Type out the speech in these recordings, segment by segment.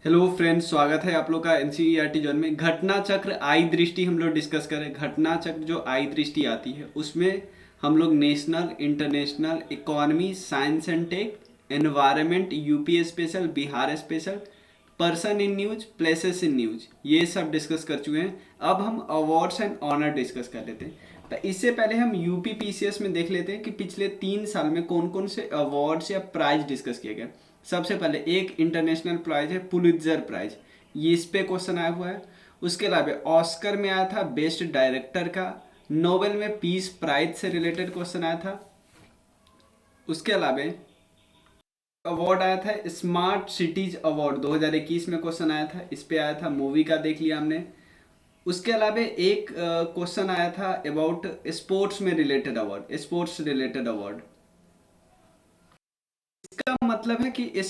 Hello friends, स्वागत है आप लोग का एनसीईआरटी जोन में। घटना चक्र आई दृष्टि हम लोग डिस्कस करें। घटना चक्र जो आई दृष्टि आती है उसमें हम लोग national, international, economy, science and tech, environment, UP special, Bihar special, person in news, places in news, ये सब डिस्कस कर चुके हैं। अब हम अवार्ड्स एंड ऑनर डिस्कस कर लेते हैं। तो इससे पहले हम यूपी पीसीएस में देख लेते हैं कि पिछले 3 साल में कौन कौन से अवार्ड्स या प्राइज डिस्कस किए गए। सबसे पहले एक इंटरनेशनल प्राइज है पुलित्जर प्राइज, ये इस पे क्वेश्चन आया हुआ है। उसके अलावा ऑस्कर में आया था बेस्ट डायरेक्टर का। नोबेल में पीस प्राइज से रिलेटेड क्वेश्चन आया था। उसके अलावा अवार्ड आया था स्मार्ट सिटीज अवार्ड 2021 में, क्वेश्चन आया था, इस पे आया था, मूवी का देख लिया हमने। उसके अलावा एक क्वेश्चन आया था अबाउट स्पोर्ट्स में related award, sports related award. इसका मतलब है कि इस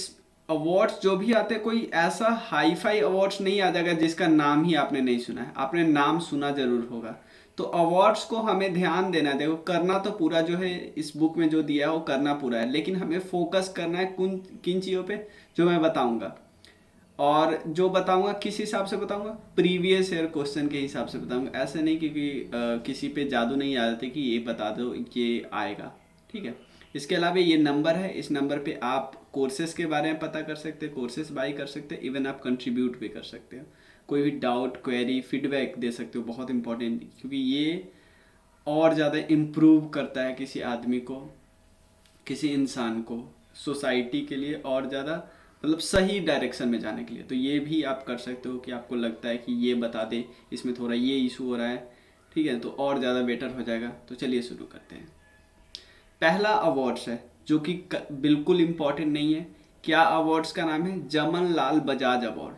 अवार्ड्स जो भी आते हैं, कोई ऐसा हाई फाई अवार्ड्स नहीं आ जाएगा जिसका नाम ही आपने नहीं सुना है। आपने नाम सुना जरूर होगा। तो अवार्ड्स को हमें ध्यान देना है। देखो, करना तो पूरा जो है इस बुक में जो दिया है वो करना पूरा है, लेकिन हमें फोकस करना है किन चीज़ों पे जो मैं बताऊंगा। और जो बताऊंगा किस हिसाब से बताऊंगा, प्रीवियस ईयर क्वेश्चन के हिसाब से बताऊंगा। ऐसे नहीं क्योंकि किसी पे जादू नहीं आ जाते कि ये बता दो ये आएगा। ठीक है। इसके अलावा ये नंबर है, इस नंबर पे आप कोर्सेज के बारे में पता कर सकते हैं, कोर्सेज बाई कर सकते हैं, इवन आप कंट्रीब्यूट भी कर सकते हो। कोई भी डाउट, क्वेरी, फीडबैक दे सकते हो, बहुत इंपॉर्टेंट, क्योंकि ये और ज़्यादा इम्प्रूव करता है किसी आदमी को, किसी इंसान को, सोसाइटी के लिए और ज़्यादा मतलब सही डायरेक्शन में जाने के लिए। तो ये भी आप कर सकते हो कि आपको लगता है कि ये बता दे, इसमें थोड़ा ये इशू हो रहा है, ठीक है, तो और ज़्यादा बेटर हो जाएगा। तो चलिए शुरू करते हैं। पहला अवार्ड्स है जो कि बिल्कुल इम्पोर्टेंट नहीं है। क्या अवार्ड्स का नाम है? जमन लाल बजाज अवार्ड।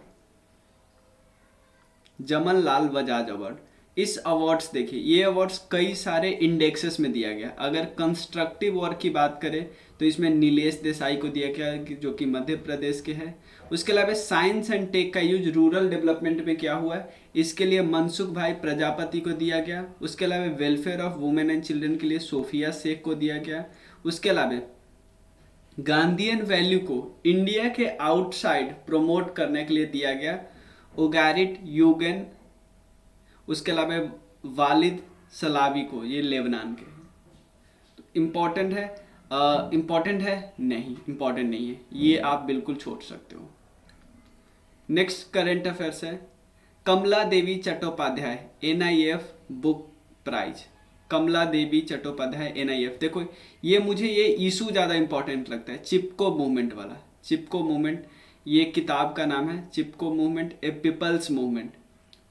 जमन लाल बजाज अवार्ड। इस अवार्ड्स देखिए, ये अवार्ड्स कई सारे इंडेक्सेस में दिया गया। अगर कंस्ट्रक्टिव वर्क की बात करें तो इसमें नीलेश देसाई को दिया गया जो कि मध्य प्रदेश के हैं। उसके अलावा साइंस एंड टेक का यूज रूरल डेवलपमेंट में क्या हुआ है, इसके लिए मनसुख भाई प्रजापति को दिया गया। उसके अलावा welfare of women and children के लिए सोफिया शेख को दिया गया। उसके अलावा गांधीयन वैल्यू को इंडिया के आउटसाइड प्रमोट करने के लिए दिया गया ओगारिट यूगेन। उसके अलावा वालिद सलावी को, ये लेबनान के। तो इम्पोर्टेंट है? इम्पोर्टेंट है? नहीं, इम्पोर्टेंट नहीं है, ये आप बिल्कुल छोड़ सकते हो। नेक्स्ट करंट अफेयर्स है कमला देवी चट्टोपाध्याय एनआईएफ बुक प्राइज। कमला देवी चट्टोपाध्याय एनआईएफ। देखो, ये इशू ज़्यादा इंपॉर्टेंट लगता है, चिपको मूवमेंट वाला। चिपको मूवमेंट, ये किताब का नाम है, चिपको मूवमेंट ए पीपल्स मूवमेंट।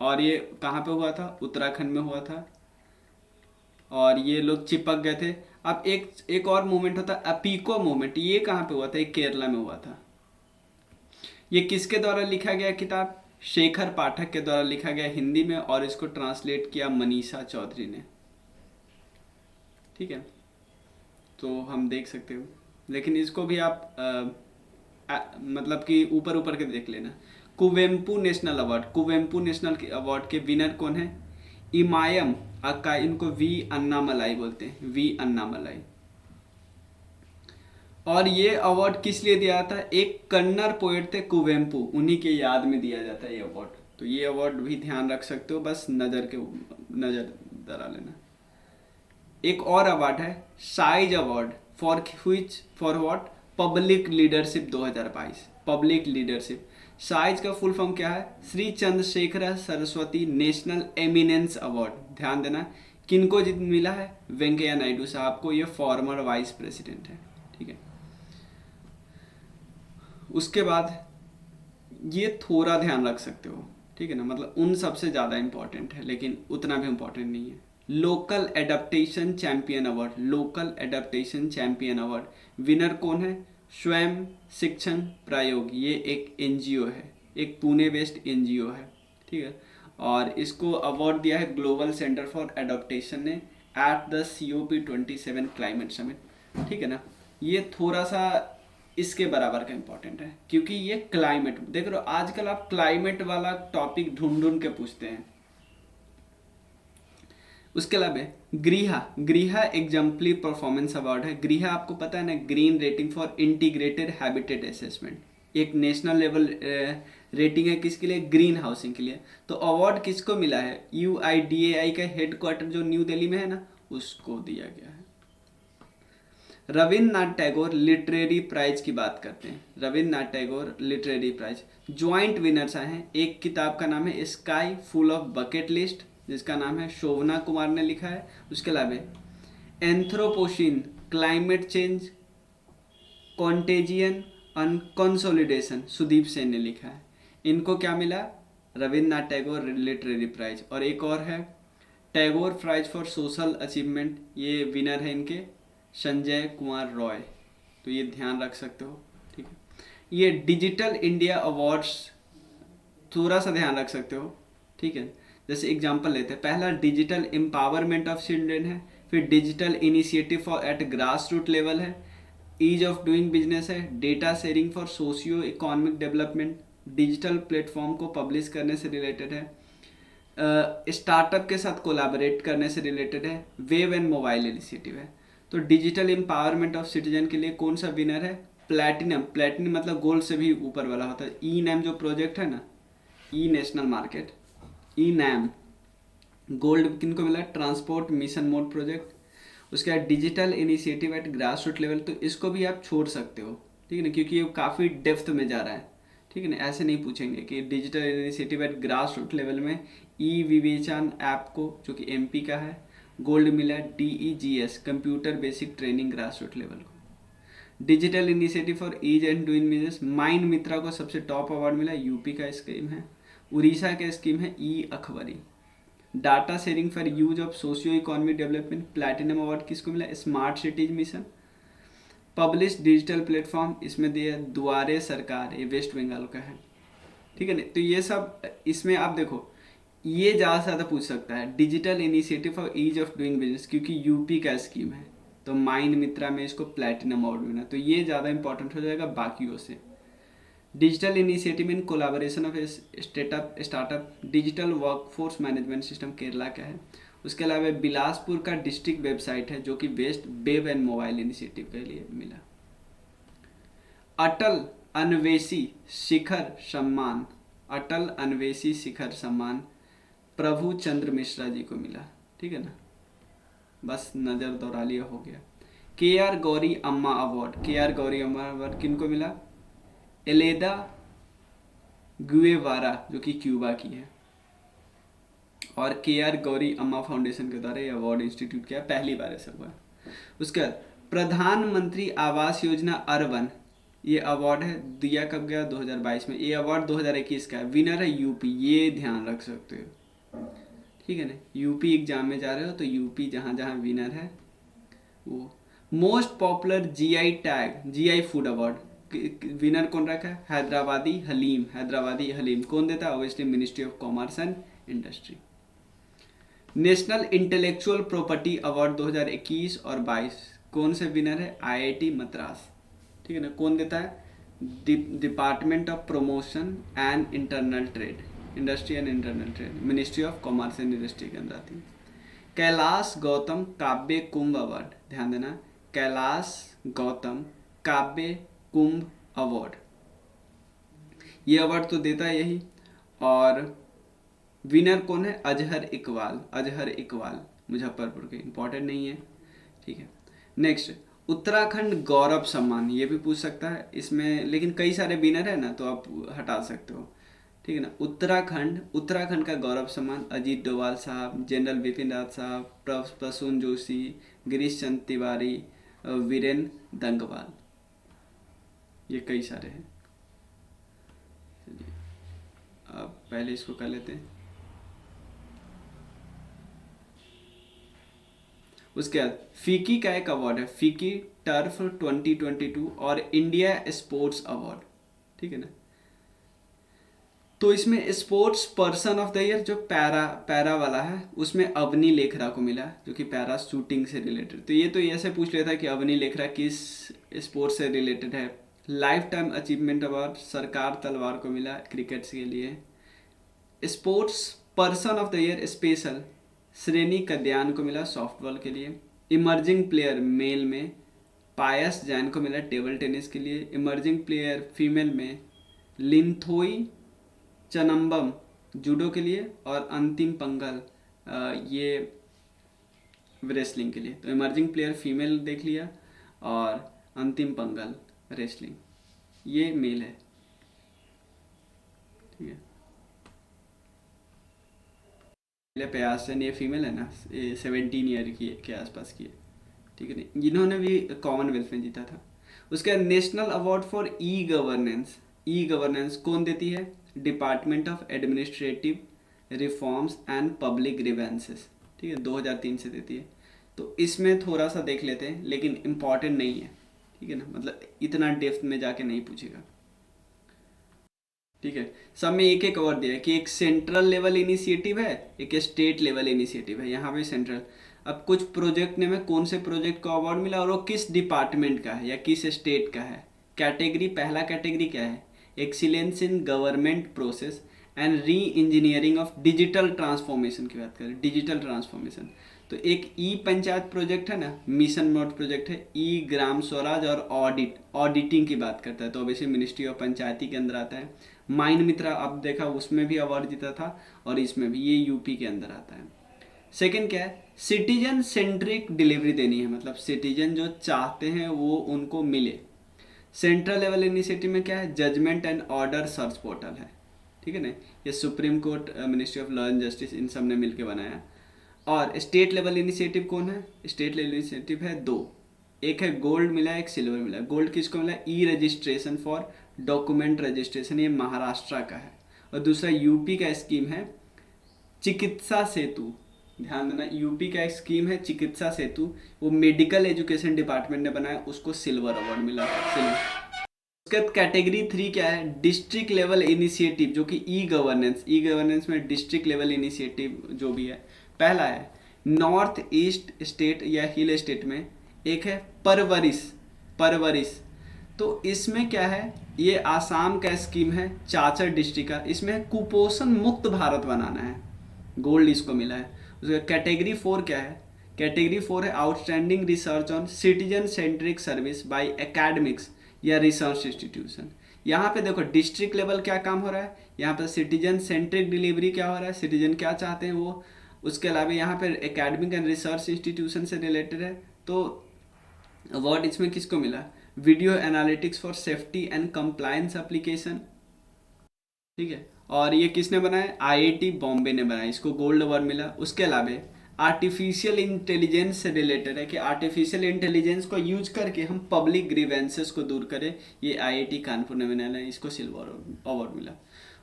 और ये कहाँ पे हुआ था? उत्तराखंड में हुआ था। और ये लोग चिपक गए थे। अब एक और मूवमेंट होता है अपीको मूवमेंट, ये कहाँ पे हुआ था? ये केरला में हुआ था। ये किसके द्वारा लिखा गया किताब? शेखर पाठक के द्वारा लिखा गया हिंदी में, और इसको ट्रांसलेट किया मनीषा चौधरी ने। ठीक है, तो हम देख सकते हो, लेकिन इसको भी आप मतलब कि ऊपर ऊपर के देख लेना। Kuvempu national award, Kuvempu national award के विनर कौन है? इमायम अक्का, इनको वी अन्नामलाई बोलते हैं, वी अन्नामलाई। और ये अवार्ड किस लिए दिया जाता है? एक कन्नड़ पोएट थे कुवेम्पू, उन्हीं के याद में दिया जाता है ये अवार्ड। तो ये अवार्ड भी ध्यान रख सकते हो, बस नज़र दरा लेना। एक और अवार्ड है size award for what? Public leadership 2022। Public leadership, size का फुल फॉर्म क्या है? Shri Chandrashekhar Saraswati national eminence award. ध्यान देना, किनको मिला है? वेंकैया नायडू साहब को, ये फॉर्मर वाइस प्रेसिडेंट है। ठीक है। उसके बाद ये थोड़ा ध्यान रख सकते हो, ठीक है ना, मतलब उन सबसे ज़्यादा इंपॉर्टेंट है लेकिन उतना भी इंपॉर्टेंट नहीं है। Local adaptation champion award, local adaptation champion award winner कौन है? स्वयं शिक्षण प्रयोग, ये एक एनजीओ है, एक पुणे बेस्ड एनजीओ है। ठीक है। और इसको अवार्ड दिया है ग्लोबल सेंटर फॉर एडेप्टेशन ने at the COP27 climate summit. ठीक है ना, ये थोड़ा सा इसके बराबर का इंपॉर्टेंट है, क्योंकि ये क्लाइमेट, देख रहे हो आजकल आप क्लाइमेट वाला टॉपिक ढूंढ ढूंढ के पूछते हैं। उसके अलावा ग्रीहा, ग्रीहा एग्जाम्पली परफॉर्मेंस अवार्ड है। ग्रीहा आपको पता है ना, green rating for integrated habitat assessment. एक नेशनल लेवल रेटिंग है किसके लिए, ग्रीन हाउसिंग के लिए। तो अवार्ड किसको मिला है, UIDAI का हेडक्वार्टर जो न्यू दिल्ली में है ना, उसको दिया गया है। रविन्द्रनाथ टैगोर लिटरेरी प्राइज की बात करते हैं। Rabindranath Tagore literary prize joint winners आए हैं। एक किताब का नाम है sky full of bucket list, जिसका नाम है शोभना कुमार ने लिखा है। उसके अलावा Anthropocene, climate change, contagion and consolidation, Sudeep Sen ने लिखा है। इनको क्या मिला, रविन्द्रनाथ टैगोर लिटरेरी प्राइज। और एक और है Tagore prize for social achievement, ये विनर है इनके संजय कुमार रॉय, तो ये ध्यान रख सकते हो, ठीक है। ये डिजिटल इंडिया अवार्ड्स थोड़ा सा ध्यान रख सकते हो, ठीक है। जैसे एग्जांपल लेते हैं, पहला डिजिटल एम्पावरमेंट ऑफ चिल्ड्रेन है, फिर digital initiative for at grass root level है, ईज ऑफ डूइंग बिजनेस है, data sharing for socio economic development, digital platform को पब्लिश करने से रिलेटेड है, स्टार्टअप के साथ कोलैबोरेट करने से रिलेटेड है, वेब एंड मोबाइल इनिशिएटिव है। तो डिजिटल एम्पावरमेंट ऑफ सिटीजन के लिए कौन सा विनर है, प्लैटिनम। प्लैटिनम मतलब गोल्ड से भी ऊपर वाला होता है। ई नैम जो प्रोजेक्ट है ना, e national market, e NAM gold किनको मिला, ट्रांसपोर्ट मिशन मोड प्रोजेक्ट। उसके बाद digital initiative at grass root level, तो इसको भी आप छोड़ सकते हो, ठीक है ना, क्योंकि ये काफ़ी डेप्थ में जा रहा है, ठीक है ना। ऐसे नहीं पूछेंगे कि digital initiative at grass root level में ई विवेचन ऐप को, जो कि MP का है, गोल्ड मिला है। DEGS computer basic training grass root level को। Digital initiative for ease and doing business, mind Mitra को सबसे टॉप अवार्ड मिला, UP का स्कीम है। उड़ीसा का स्कीम है e Akhbari. Data sharing for use of socio economic development, platinum award किसको मिला, smart cities mission. Publish digital platform, इसमें दिया द्वारे सरकार, ये वेस्ट बंगाल का है, ठीक है ना। तो ये सब इसमें आप देखो, ये ज़्यादा से ज़्यादा पूछ सकता है digital initiative for ease of doing business, क्योंकि UP का स्कीम है, तो माइंड मित्रा में इसको प्लैटिनम अवार्ड मिला, तो ये ज़्यादा इंपॉर्टेंट हो जाएगा बाकियों से। Digital initiative in collaboration of startup, digital workforce management system Kerala का है। उसके अलावा बिलासपुर का डिस्ट्रिक्ट वेबसाइट है, जो कि best web and mobile initiative के लिए मिला। अटल अन्वेषी शिखर सम्मान, अटल अन्वेषी शिखर सम्मान प्रभु चंद्र मिश्रा जी को मिला, ठीक है ना, बस नज़र दौड़ा लिया, हो गया। KR गौरी अम्मा अवार्ड, KR गौरी अम्मा अवार्ड किनको मिला, एलेदा गुएवारा, जो कि क्यूबा की है। और KR गौरी अम्मा फाउंडेशन के द्वारा ये अवार्ड इंस्टीट्यूट किया, पहली बार ऐसा हुआ। उसके बाद प्रधानमंत्री आवास योजना अर्बन, ये अवार्ड है, दिया कब गया, 2022 में। ये अवार्ड 2021 का है, विनर है UP, ये ध्यान रख सकते हो, ठीक है ना। UP एग्जाम में जा रहे हो तो UP जहाँ जहाँ विनर है वो। Most popular GI tag, GI food award winner कौन रखा है, हैदराबादी हलीम। हैदराबादी हलीम कौन देता है, obviously ministry of commerce and industry. National intellectual property award 2021 और 22 कौन से विनर है, IIT मद्रास, ठीक है ना। कौन देता है, department of promotion and internal trade, industry and internal trade, ministry of commerce and industry के अंदर आती है। कैलाश गौतम काव्य कुंभ अवार्ड, ध्यान देना, कैलाश गौतम काव्य कुंभ अवार्ड, ये अवार्ड तो देता है यही। और विनर कौन है, अजहर इकबाल, अजहर इकबाल मुजफ्फरपुर के, इंपॉर्टेंट नहीं है, ठीक है। नेक्स्ट उत्तराखंड गौरव सम्मान, ये भी पूछ सकता है इसमें, लेकिन कई सारे विनर है ना, तो आप हटा सकते हो, ठीक है ना। उत्तराखंड का गौरव सम्मान अजीत डोभाल साहब, जनरल बिपिन रावत साहब, प्रसून जोशी, गिरीश चंद्र तिवारी, वीरेंद्र दंगवाल, ये कई सारे हैं। चलिए अब पहले इसको कर लेते हैं। उसके बाद फीकी का एक अवार्ड है, फीकी टर्फ 2022 और इंडिया स्पोर्ट्स अवार्ड, ठीक है ना। तो इसमें sports person of the year जो पैरा वाला है, उसमें अवनी लेखरा को मिला, जो कि पैरा शूटिंग से रिलेटेड। तो ये तो ऐसे पूछ लेता कि अवनी लेखरा किस स्पोर्ट्स से रिलेटेड है। लाइफ टाइम अचीवमेंट अवार्ड सरकार तलवार को मिला क्रिकेट के लिए। Sports person of the year special श्रेणी कल्याण को मिला सॉफ्टबॉल के लिए। इमर्जिंग प्लेयर मेल में पायस जैन को मिला टेबल टेनिस के लिए। इमर्जिंग प्लेयर फीमेल में लिंथोई चनम्बम जूडो के लिए, और अंतिम पंगल ये रेसलिंग के लिए। तो इमर्जिंग प्लेयर फीमेल देख लिया, और अंतिम पंगल रेसलिंग, ये मेल है, ठीक है। प्रयासन ये फीमेल है ना, 17 ईयर की के आसपास की है, ठीक है नहीं, इन्होंने भी कॉमनवेल्थ में जीता था। उसका national award for e governance, e governance कौन देती है? Department of administrative reforms and public grievances, ठीक है, 2003 से देती है। तो इसमें थोड़ा सा देख लेते हैं, लेकिन इम्पॉर्टेंट नहीं है, ठीक है ना, मतलब इतना डेप्थ में जाके नहीं पूछेगा, ठीक है। सब में एक एक अवार्ड दिया है कि एक सेंट्रल लेवल इनिशिएटिव है, एक स्टेट लेवल इनिशिएटिव है, यहाँ पे सेंट्रल। अब कुछ प्रोजेक्ट ने में कौन से प्रोजेक्ट को अवार्ड मिला और वो किस डिपार्टमेंट का है या किस स्टेट का है। कैटेगरी, पहला कैटेगरी क्या है? Excellence in government process and re engineering of digital transformation की बात करें, डिजिटल ट्रांसफॉर्मेशन। तो एक ई पंचायत प्रोजेक्ट है ना, मिशन मोड प्रोजेक्ट है, ई ग्राम स्वराज और ऑडिटिंग की बात करता है, तो ऑब्वियसली मिनिस्ट्री ऑफ पंचायती के अंदर आता है। माइन मित्रा अब देखा, उसमें भी अवार्ड जीता था, और इसमें भी, ये यूपी के अंदर आता है। सेकंड क्या है? सिटीजन सेंट्रिक डिलीवरी देनी है, मतलब सिटीजन जो चाहते हैं वो उनको मिले। सेंट्रल लेवल इनिशिएटिव में क्या है? Judgement and order search portal है, ठीक है ना, ये Supreme Court, Ministry of Law and Justice, इन सब ने मिलकर बनाया। और स्टेट लेवल इनिशिएटिव कौन है? स्टेट लेवल इनिशिएटिव है दो, एक है गोल्ड मिला, एक सिल्वर मिला। गोल्ड किसको मिला? ई रजिस्ट्रेशन फॉर डॉक्यूमेंट रजिस्ट्रेशन, ये महाराष्ट्र का है। और दूसरा यूपी का स्कीम है चिकित्सा सेतु, ध्यान देना, यूपी का एक स्कीम है चिकित्सा सेतु, वो मेडिकल एजुकेशन डिपार्टमेंट ने बनाया, उसको सिल्वर अवार्ड मिला, सिल्वर। उसके बाद कैटेगरी 3 क्या है? डिस्ट्रिक्ट लेवल इनिशिएटिव, जो कि ई गवर्नेंस, ई गवर्नेंस में डिस्ट्रिक्ट लेवल इनिशिएटिव जो भी है, पहला है नॉर्थ ईस्ट स्टेट या हिल स्टेट में, एक है परवरिश। तो इसमें क्या है? ये आसाम का स्कीम है, चाचर डिस्ट्रिक्ट का, इसमें कुपोषण मुक्त भारत बनाना है, गोल्ड इसको मिला है। उसका कैटेगरी 4 क्या है? कैटेगरी 4 है outstanding research on citizen centric service by academics या रिसर्च इंस्टीट्यूशन। यहाँ पे देखो डिस्ट्रिक्ट लेवल क्या काम हो रहा है, यहाँ पे सिटीजन सेंट्रिक डिलीवरी क्या हो रहा है, सिटीजन क्या चाहते हैं वो। उसके अलावा यहाँ पे एकेडमिक एंड रिसर्च इंस्टीट्यूशन से रिलेटेड है। तो अवार्ड इसमें किसको मिला? Video analytics for safety and compliance application, ठीक है। और ये किसने बनाया? आईआईटी बॉम्बे ने बनाया, इसको गोल्ड अवार्ड मिला। उसके अलावा आर्टिफिशियल इंटेलिजेंस से रिलेटेड है कि आर्टिफिशियल इंटेलिजेंस को यूज करके हम पब्लिक ग्रीवेंसेस को दूर करें, ये आईआईटी कानपुर ने बनाया, इसको सिल्वर अवार्ड मिला।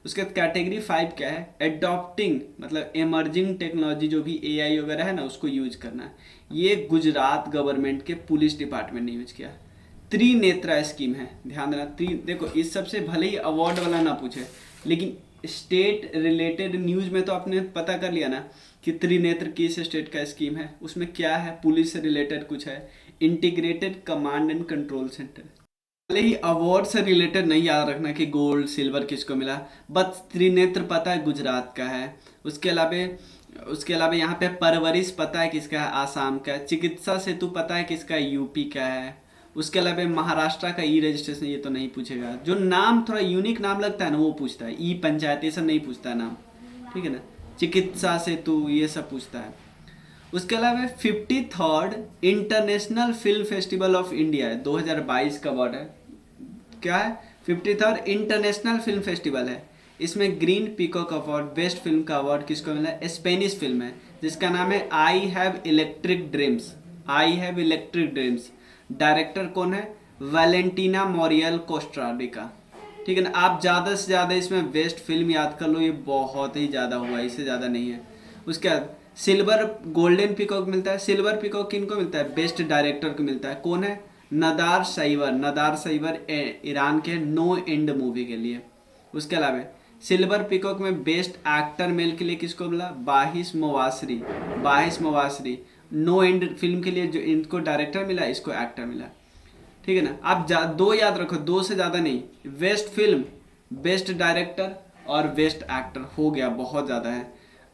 उसके बाद कैटेगरी 5 क्या है? एडॉप्टिंग, मतलब इमर्जिंग टेक्नोलॉजी, जो भी एआई वगैरह है ना, उसको यूज करना। ये गुजरात गवर्नमेंट के पुलिस डिपार्टमेंट ने यूज किया। त्रिनेत्रा स्कीम है, ध्यान देना। देखो इस सबसे भले ही अवार्ड वाला ना पूछे, लेकिन स्टेट रिलेटेड न्यूज में तो आपने पता कर लिया ना कि त्रिनेत्र किस स्टेट का स्कीम है, उसमें क्या है, पुलिस से रिलेटेड कुछ है, integrated command and control centre. भले ही अवार्ड से रिलेटेड नहीं याद रखना कि गोल्ड सिल्वर किसको मिला, बस त्रिनेत्र पता है गुजरात का है। उसके अलावा यहाँ पे परवरिश पता है किसका है, आसाम का। चिकित्सा सेतु पता है किसका, यूपी का है। उसके अलावा महाराष्ट्र का ई रजिस्ट्रेशन, ये तो नहीं पूछेगा। जो नाम थोड़ा यूनिक नाम लगता है ना वो पूछता है, ई पंचायत ये सब नहीं पूछता नाम, ठीक है ना। चिकित्सा सेतु ये सब पूछता है। उसके अलावा 53rd international film festival of India है, 2022 का अवार्ड है। क्या है? 53rd इंटरनेशनल फिल्म फेस्टिवल है। इसमें green peacock award, best film का अवार्ड किसको मिला है? स्पेनिश फिल्म है जिसका नाम है I have electric dreams, I have electric dreams. Director कौन है? वैलेंटीना मोरियल कोस्टारिका, ठीक है ना। आप ज़्यादा से ज़्यादा इसमें बेस्ट फिल्म याद कर लो, ये बहुत ही ज़्यादा हुआ, इससे ज़्यादा नहीं है। उसके बाद सिल्वर गोल्डन पीकॉक मिलता है। सिल्वर पीकॉक किनको मिलता है? बेस्ट डायरेक्टर को मिलता है। कौन है? नदार साइवर ईरान के नो एंड मूवी के लिए। उसके अलावा सिल्वर पीकॉक में बेस्ट एक्टर मेल के लिए किसको मिला? बाहिस मवासरी। नो एंड फिल्म के लिए जो इनको डायरेक्टर मिला, इसको एक्टर मिला, ठीक है ना। आप दो याद रखो, दो से ज़्यादा नहीं। बेस्ट फिल्म, बेस्ट डायरेक्टर और बेस्ट एक्टर हो गया, बहुत ज़्यादा है।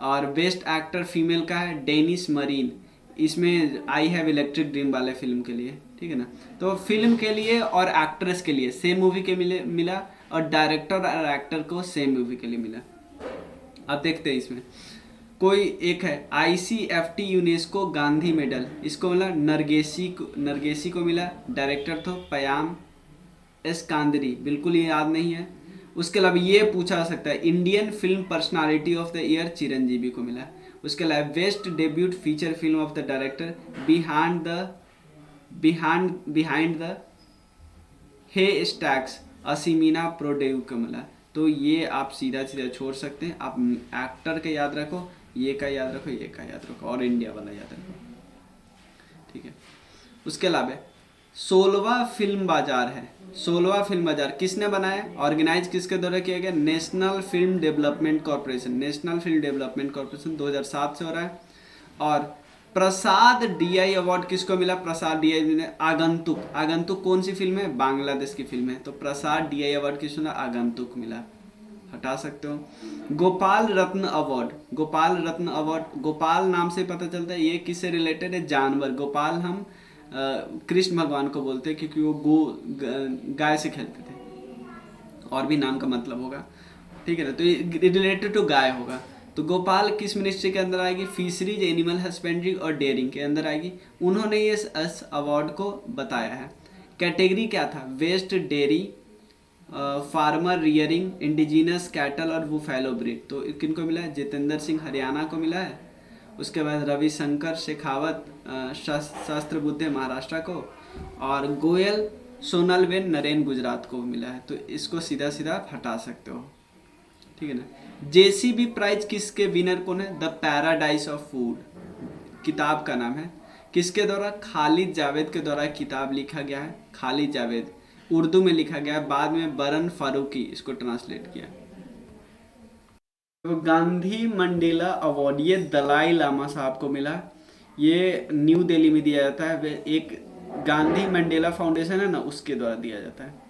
और बेस्ट एक्टर फीमेल का है डेनिस मरीन, इसमें आई हैव इलेक्ट्रिक ड्रीम वाले फिल्म के लिए, ठीक है ना। तो फिल्म के लिए और एक्ट्रेस के लिए सेम मूवी के मिला, और डायरेक्टर और एक्टर को सेम मूवी के लिए मिला। अब देखते हैं इसमें कोई एक है ICFT यूनेस्को गांधी मेडल, इसको मिला नरगेसी को मिला। डायरेक्टर तो पयाम एस कांदरी, बिल्कुल ये याद नहीं है। उसके अलावा ये पूछा जा सकता है Indian film personality of the year Chiranjeevi को मिला। उसके अलावा best debut feature film of the director behind the hay stacks Asimina Proedrou को मिला। तो ये आप सीधा सीधा छोड़ सकते हैं। आप एक्टर का याद रखो, ये का याद रखो, ये का याद रखो, और इंडिया वाला याद रखो, ठीक है। उसके अलावा 16वां फिल्म बाजार है। 16वां फिल्म बाजार किसने बनाया, ऑर्गेनाइज किसके द्वारा किया गया, national film development corporation. National film development corporation 2007 से हो रहा है। और प्रसाद DI अवार्ड किसको मिला, प्रसाद DI ने आगंतुक कौन सी फिल्म है, बांग्लादेश की फिल्म है। तो प्रसाद DI अवार्ड किसको मिला, आगंतुक मिला, हटा सकते हो। गोपाल रत्न अवार्ड, गोपाल नाम से पता चलता है ये किससे रिलेटेड है, जानवर। गोपाल हम कृष्ण भगवान को बोलते हैं क्योंकि वो गाय से खेलते थे, और भी नाम का मतलब होगा, ठीक है ना। तो ये रिलेटेड टू गाय होगा। तो गोपाल किस मिनिस्ट्री के अंदर आएगी, फिशरीज, एनिमल हस्बेंड्री और डेयरिंग के अंदर आएगी। उन्होंने ये इस अवार्ड को बताया है। कैटेगरी क्या था, west dairy, farmer rearing, indigenous cattle और बुफेलो ब्रीड। तो किनको मिला है, जितेंद्र सिंह हरियाणा को मिला है। उसके बाद रविशंकर शेखावत शास्त्र बुद्धे महाराष्ट्र को, और गोयल सोनलबेन नरेन गुजरात को मिला है। तो इसको सीधा सीधा हटा सकते हो, ठीक है ना। JCB प्राइज किसके विनर कौन है, द पैराडाइज ऑफ फूड किताब का नाम है। किसके द्वारा, खालिद जावेद के द्वारा किताब लिखा गया है। खालिद जावेद, उर्दू में लिखा गया है, बाद में बरन फारूकी इसको ट्रांसलेट किया। तो गांधी मंडेला अवार्ड ये दलाई लामा साहब को मिला। ये न्यू दिल्ली में दिया जाता है, एक गांधी मंडेला फाउंडेशन है ना, उसके द्वारा दिया जाता है।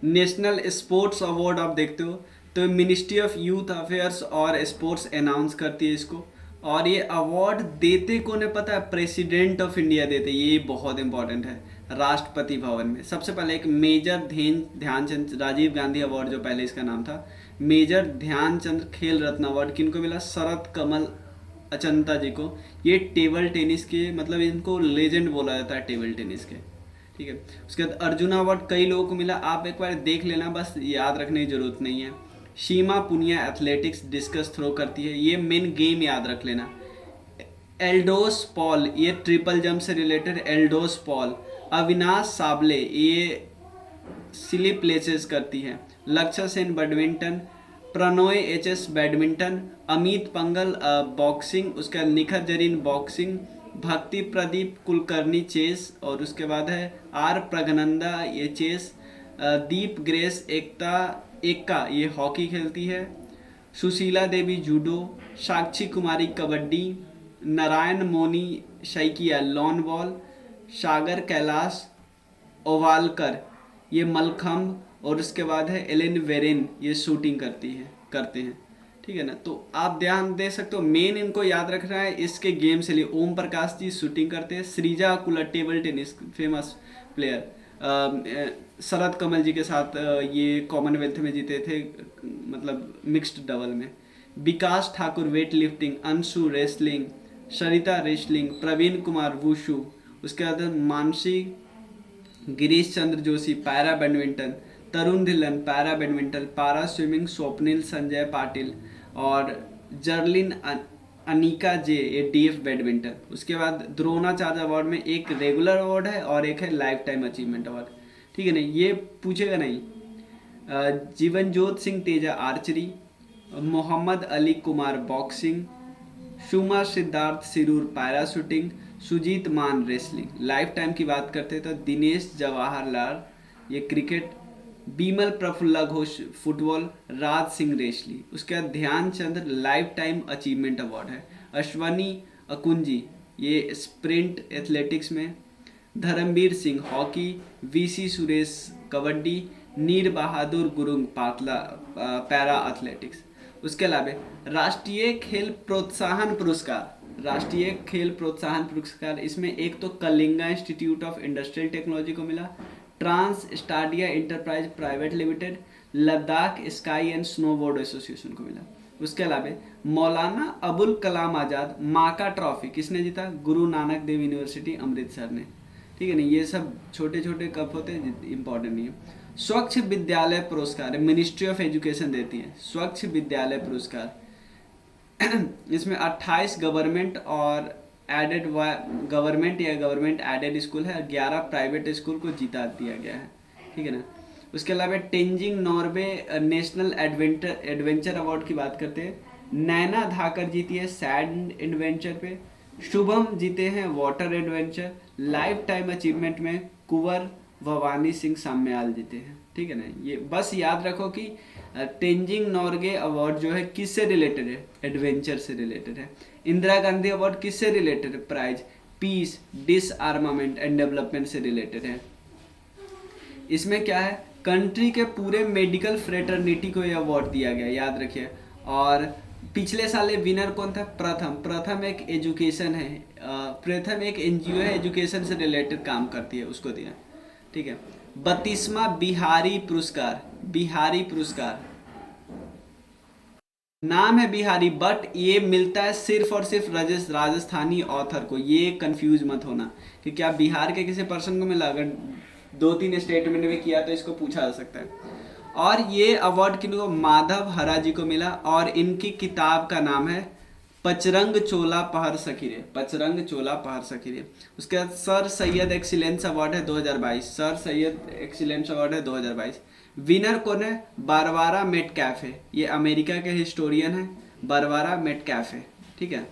नेशनल स्पोर्ट्स अवार्ड आप देखते हो तो मिनिस्ट्री ऑफ यूथ अफेयर्स और स्पोर्ट्स अनाउंस करती है इसको। और ये अवार्ड देते कौन है पता है, प्रेसिडेंट ऑफ इंडिया देते, ये बहुत इंपॉर्टेंट है, राष्ट्रपति भवन में। सबसे पहले एक मेजर ध्यानचंद राजीव गांधी अवार्ड जो पहले इसका नाम था, मेजर ध्यानचंद खेल रत्न अवार्ड किनको मिला, शरद कमल अचंता जी को। ये टेबल टेनिस के, मतलब इनको लेजेंड बोला जाता है टेबल टेनिस के, ठीक है। उसके बाद अर्जुन अवार्ड कई लोगों को मिला, आप एक बार देख लेना, बस याद रखने की जरूरत नहीं है। Seema Punia athletics discus throw करती है, ये मेन गेम याद रख लेना। एल्डोस पॉल, ये ट्रिपल जंप से रिलेटेड, एल्डोस पॉल। अविनाश साबले, ये स्लिप लेसेस करती है। Lakshya Sen badminton, Prannoy HS badminton, Amit Panghal boxing, उसका निखर जरीन बॉक्सिंग, भक्ति प्रदीप कुलकर्णी चेस, और उसके बाद है R प्रगनंदा ये चेस, दीप ग्रेस एक्का ये हॉकी खेलती है, सुशीला देवी जूडो, साक्षी कुमारी कबड्डी, नारायण मोनी शैकिया लॉन बॉल, सागर कैलाश ओवालकर ये मलखम्ब, और उसके बाद है एलेन वेरेन ये शूटिंग करते हैं, ठीक है ना। तो आप ध्यान दे सकते हो, मेन इनको याद रखना है इसके गेम से लिए। ओम प्रकाश जी शूटिंग करते हैं, Sreeja Akula table tennis famous player, Sharath Kamal ji के साथ ये कॉमनवेल्थ में जीते थे, मतलब मिक्स्ड डबल में। Vikas Thakur weightlifting, Anshu wrestling, Sarita wrestling, Praveen Kumar wushu, उसके बाद Manasi Girish Chandra Joshi para badminton, Tarun Dhillon para badminton, para swimming Swapnil Sanjay Patil, और जर्लिन अनिका जे ये DF बैडमिंटन। उसके बाद द्रोणाचार्य अवार्ड में एक रेगुलर अवार्ड है और एक है लाइफ टाइम अचीवमेंट अवार्ड, ठीक है ना, ये पूछेगा नहीं। Jeevanjot Singh Teja archery, Mohammed Ali Kumar boxing, Shuma Siddharth Siroor para shooting, Sujeet Maan wrestling. Life time की बात करते हैं तो दिनेश जवाहरलाल ये क्रिकेट, बीमल प्रफुल्ला घोष फुटबॉल, राज सिंह रेसली। उसके बाद Dhyanchand lifetime achievement award है। अश्वनी अकुंजी ये स्प्रिंट एथलेटिक्स में, Dharamvir Singh hockey, VC Suresh kabaddi, Neer Bahadur Gurung para athletics. उसके अलावा राष्ट्रीय खेल प्रोत्साहन पुरस्कार, राष्ट्रीय खेल प्रोत्साहन पुरस्कार, इसमें एक तो Kalinga institute of industrial technology को मिला, trans stadia enterprise private limited, Ladakh ski and snowboard association को मिला। उसके अलावा मौलाना अबुल कलाम आज़ाद माका ट्रॉफी किसने जीता? गुरु नानक देव यूनिवर्सिटी अमृतसर ने। ठीक है ना, ये सब छोटे छोटे कप होते हैं, इंपॉर्टेंट नहीं है। स्वच्छ विद्यालय पुरस्कार मिनिस्ट्री ऑफ एजुकेशन देती है, स्वच्छ विद्यालय पुरस्कार। इसमें 28 गवर्नमेंट और एडेड गवर्नमेंट या गवर्नमेंट एडेड स्कूल है, 11 प्राइवेट स्कूल को जीता दिया गया है। ठीक है ना। उसके अलावा Tenzing Norway national adventure award की बात करते हैं, नैना धाकर जीती है सैंड एडवेंचर पे, शुभम जीते हैं water adventure, life time achievement में कुंवर भवानी सिंह साम्याल जीते हैं। ठीक है ना, ये बस याद रखो कि तेंजिंग नॉर्गे अवार्ड जो है किससे रिलेटेड है? एडवेंचर से रिलेटेड है। इंदिरा गांधी अवार्ड किससे रिलेटेड है? Prize peace disarmament and development से रिलेटेड है। इसमें क्या है? कंट्री के पूरे मेडिकल फ्रेटर्निटी को ये अवार्ड दिया गया, याद रखिए। और पिछले साल ये विनर कौन था? प्रथम एक एजुकेशन है, प्रथम एक एनजीओ है एजुकेशन से रिलेटेड काम करती है, उसको दिया। ठीक है। 32वां बिहारी पुरस्कार, बिहारी पुरस्कार नाम है बिहारी, बट ये मिलता है सिर्फ और सिर्फ राजस्थानी ऑथर को। ये कंफ्यूज मत होना कि क्या बिहार के किसी पर्सन को मिला, अगर 2-3 स्टेटमेंट में किया तो इसको पूछा जा सकता है। और ये अवार्ड किनको? माधव हरा जी को मिला, और इनकी किताब का नाम है पचरंग चोला पहर सखीरे, पचरंग चोला पहर सखीरे। उसके बाद सर सैयद एक्सीलेंस अवार्ड है 2022, सर सैयद एक्सीलेंस अवार्ड है 2022। विनर कौन है? बारबारा मेटकैफे, ये अमेरिका के हिस्टोरियन है, बारबारा मेटकैफे। ठीक है।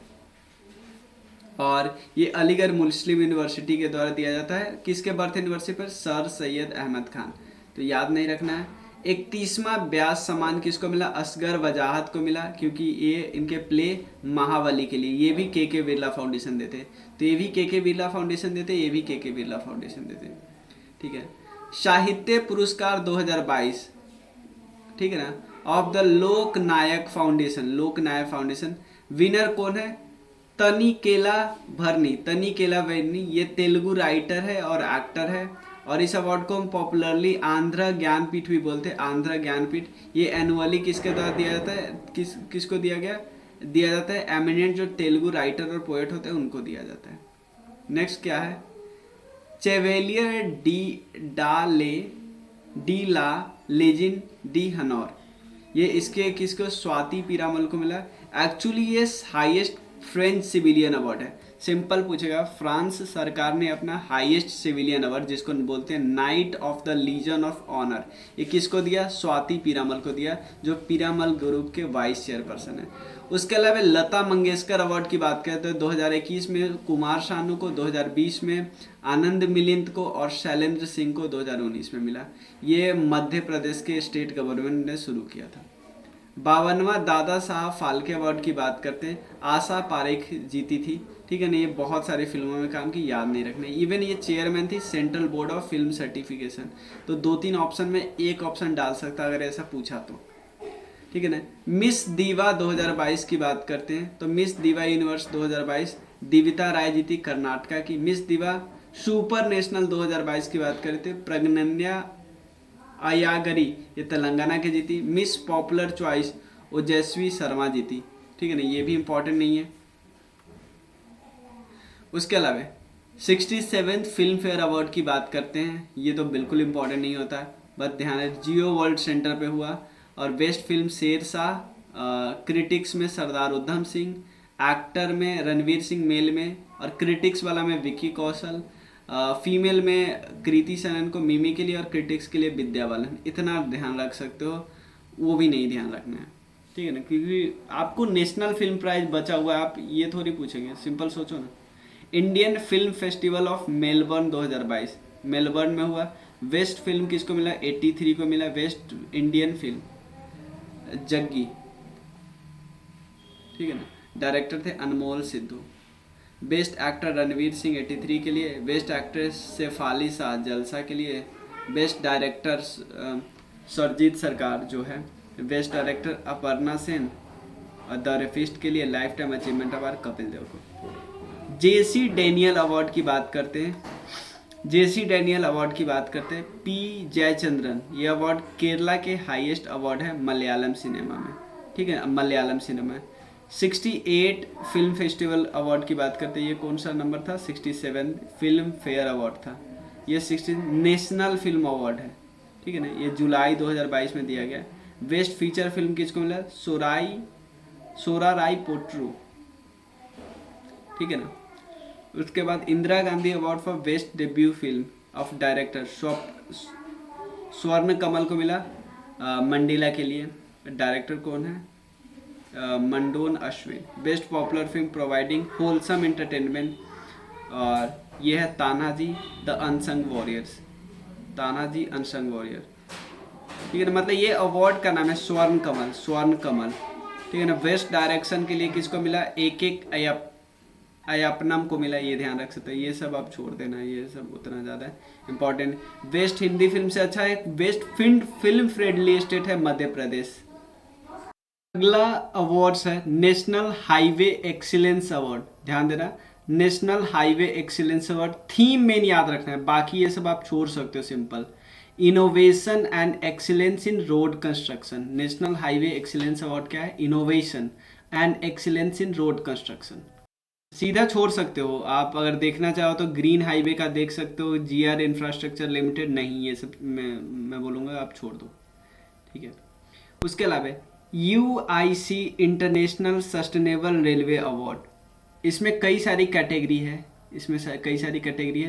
और ये अलीगढ़ मुस्लिम यूनिवर्सिटी के द्वारा दिया जाता है, किसके बर्थ एनिवर्सरी पर? सर सैयद अहमद खान, तो याद नहीं रखना है। 31वां ब्यास सम्मान किसको मिला? असगर वजाहत को मिला, क्योंकि ये इनके प्ले महाबली के लिए, ये भी के बिरला फाउंडेशन देते, तो ये भी के बिरला फाउंडेशन देते, ये भी के बिरला फाउंडेशन देते। ठीक है। साहित्य पुरस्कार 2022, ठीक है ना, of the Loknayak foundation, Loknayak foundation. Winner कौन है? तनिकेला भरनी, तनिकेला भरनी, ये तेलुगु राइटर है और एक्टर है, और इस अवार्ड को हम पॉपुलरली आंध्र ज्ञानपीठ भी बोलते हैं, आंध्र ज्ञानपीठ। ये एनुअली किसके द्वारा दिया जाता है? किसको दिया जाता है? एमिनेंट जो तेलुगु राइटर और पोएट होते हैं उनको दिया जाता है। नेक्स्ट क्या है? चेवेलियर डी ला लेजिन डी हनौर, ये इसके किसको? स्वाति पीरामल को मिला। एक्चुअली ये हाईएस्ट फ्रेंच सिविलियन अवार्ड है। सिंपल पूछेगा, फ्रांस सरकार ने अपना हाईएस्ट सिविलियन अवार्ड, जिसको बोलते हैं knight of the legion of honour, ये किसको दिया? स्वाति पीरामल को दिया, जो पीरामल ग्रुप के वाइस चेयरपर्सन है। उसके अलावा लता मंगेशकर अवार्ड की बात करें तो 2021 में कुमार शानू को, 2020 में आनंद मिलिंद को, और शैलेंद्र सिंह को 2019 में मिला। ये मध्य प्रदेश के स्टेट गवर्नमेंट ने शुरू किया था। 52वां दादा साहब फाल्के अवार्ड की बात करते हैं, आशा पारेख जीती थी। ठीक है ना, ये बहुत सारी फिल्मों में काम की, याद नहीं रखना। इवन ये चेयरमैन थी central board of film certification, तो 2-3 ऑप्शन में एक ऑप्शन डाल सकता अगर ऐसा पूछा तो। ठीक है ना। मिस दीवा 2022 की बात करते हैं तो मिस दीवा यूनिवर्स 2022 दिविता राय जीती, कर्नाटका की। मिस दीवा सुपर नेशनल 2022 की बात करते हैं प्रज्ञन्या अयागरी, ये तेलंगाना के जीती। मिस पॉपुलर चॉइस ओजस्वी शर्मा जीती। ठीक है ना, ये भी इंपॉर्टेंट नहीं है। उसके अलावा 67th फिल्म फेयर अवार्ड की बात करते हैं, ये तो बिल्कुल इंपॉर्टेंट नहीं होता, बस ध्यान है जियो वर्ल्ड सेंटर पे हुआ। और बेस्ट फिल्म शेरशाह, क्रिटिक्स में सरदार उधम सिंह, एक्टर में रणवीर सिंह मेल में, और क्रिटिक्स वाला में विकी कौशल, फीमेल में कृति सनन को मिमी के लिए, और क्रिटिक्स के लिए विद्या बालन। इतना ध्यान रख सकते हो, वो भी नहीं ध्यान रखना है। ठीक है ना, क्योंकि आपको नेशनल फिल्म प्राइज बचा हुआ है, आप ये थोड़ी पूछेंगे, सिंपल सोचो ना। Indian film festival of Melbourne 2022 Melbourne में हुआ। बेस्ट फिल्म किसको मिला? 83 को मिला बेस्ट इंडियन फिल्म, जग्गी। ठीक है ना, डायरेक्टर थे अनमोल सिद्धू। बेस्ट एक्टर रणवीर सिंह 83 के लिए, बेस्ट एक्ट्रेस शेफाली शाह जलसा के लिए, बेस्ट डायरेक्टर सरजीत सरकार जो है, बेस्ट डायरेक्टर अपर्णा सेन और द रेफिस्ट के लिए lifetime achievement award Kapil Dev को। जेसी डैनियल अवार्ड की बात करते हैं, जेसी डैनियल अवार्ड की बात करते हैं, पी जयचंद्रन, ये अवार्ड केरला के हाईएस्ट अवार्ड है मलयालम सिनेमा में, ठीक है, मलयालम सिनेमा में। 68 फिल्म फेस्टिवल अवार्ड की बात करते हैं, ये कौन सा नंबर था, 67 फिल्म फेयर अवार्ड था, ये 16 नेशनल फिल्म अवार्ड है, ठीक है ना, ये जुलाई 2022 में दिया गया। बेस्ट फीचर फिल्म किसको मिला, सोरा राय पोट्रू, ठीक है ना। उसके बाद Indira Gandhi award for best debut film of director स्वर्ण कमल को मिला मंडीला के लिए, डायरेक्टर कौन है, Madonne Ashwin. Best popular film providing wholesome entertainment, और ये है Tanaji the unsung warriors, Tanaji unsung warrior, ठीक है ना। मतलब ये अवार्ड का नाम है स्वर्ण कमल, ठीक है ना। बेस्ट डायरेक्शन के लिए किसको मिला, एक अय्यप्पनम को मिला, ये ध्यान रख सकते हैं, ये सब आप छोड़ देना, ये सब उतना ज़्यादा इम्पोर्टेंट। बेस्ट हिंदी फिल्म से अच्छा है, बेस्ट फिल्म फ्रेंडली स्टेट है मध्य प्रदेश। अगला अवार्ड्स है नेशनल हाईवे एक्सीलेंस अवार्ड, ध्यान देना, national highway excellence award. Theme main याद रखना है, बाकी ये सब आप छोड़ सकते हो, simple. Innovation and excellence in road construction, national highway excellence award क्या है, innovation and excellence in road construction. सीधा छोड़ सकते हो आप, अगर देखना चाहो तो ग्रीन हाईवे का देख सकते हो, जीआर इंफ्रास्ट्रक्चर लिमिटेड नहीं, ये सब मैं बोलूँगा आप छोड़ दो, ठीक है। उसके अलावा UIC international sustainable railway award, इसमें कई सारी कैटेगरी है,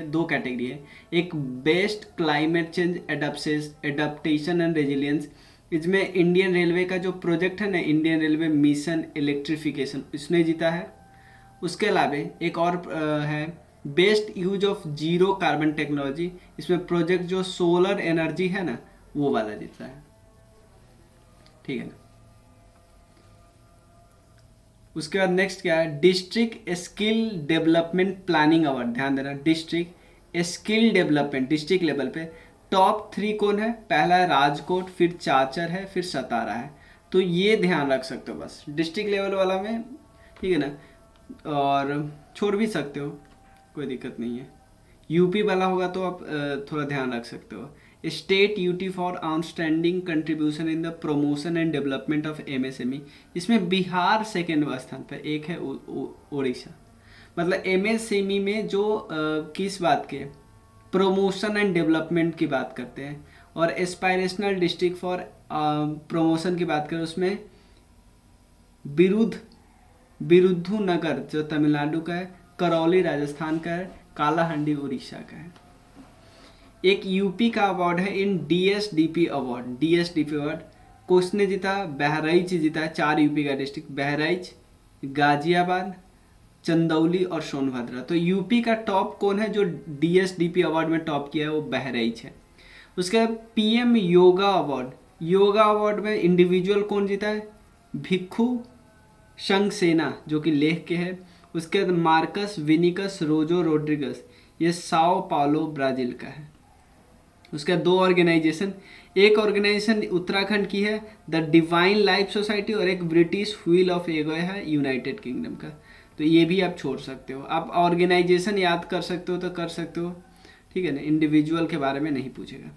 दो कैटेगरी है। एक best climate change adaptation and resilience, इसमें इंडियन रेलवे का जो प्रोजेक्ट है ना, इंडियन रेलवे मिशन इलेक्ट्रिफिकेशन, इसने जीता है। उसके अलावा एक और है best use of zero carbon technology, इसमें प्रोजेक्ट जो सोलर एनर्जी है ना, वो वाला जीता है, ठीक है ना। उसके बाद नेक्स्ट क्या है, district skill development planning award, ध्यान देना, district skill development, district level पे टॉप 3 कौन है, पहला है राजकोट, फिर चाचर है, फिर सतारा है, तो ये ध्यान रख सकते हो बस डिस्ट्रिक्ट लेवल वाला में, ठीक है ना, और छोड़ भी सकते हो, कोई दिक्कत नहीं है। यूपी वाला होगा तो आप थोड़ा ध्यान रख सकते हो। State UT for outstanding contribution in the promotion and development of MSME, इसमें बिहार सेकेंड स्थान पर, एक है उड़ीसा। मतलब MSME में जो किस बात के, प्रमोशन एंड डेवलपमेंट की बात करते हैं, और एस्पायरेशनल डिस्ट्रिक्ट फॉर प्रमोशन की बात करें, उसमें बिरुधुनगर जो तमिलनाडु का है, करौली राजस्थान का है, कालाहांडी उड़ीसा का है। एक यूपी का अवार्ड है इन DSDP अवार्ड, किसने जीता, बहराइच जीता है, 4 यूपी का डिस्ट्रिक्ट, बहराइच, गाजियाबाद, चंदौली और सोनभद्रा। तो यूपी का टॉप कौन है जो DSDP अवार्ड में टॉप किया है, वो बहराइच है। उसके बाद PM योगा अवार्ड में इंडिविजुअल कौन जीता है, भिक्खू शंखसेना जो कि लेह के हैं। उसके बाद मार्कस विनिकस रोजो रोड्रिगस, ये साओ पाउलो ब्राज़ील का है। उसके बाद 2 ऑर्गेनाइजेशन, एक ऑर्गेनाइजेशन उत्तराखंड की है द डिवाइन लाइफ सोसाइटी, और एक ब्रिटिश व्हील ऑफ एगो है यूनाइटेड किंगडम का, तो ये भी आप छोड़ सकते हो। आप ऑर्गेनाइजेशन याद कर सकते हो तो कर सकते हो, ठीक है ना, इंडिविजुअल के बारे में नहीं पूछेगा।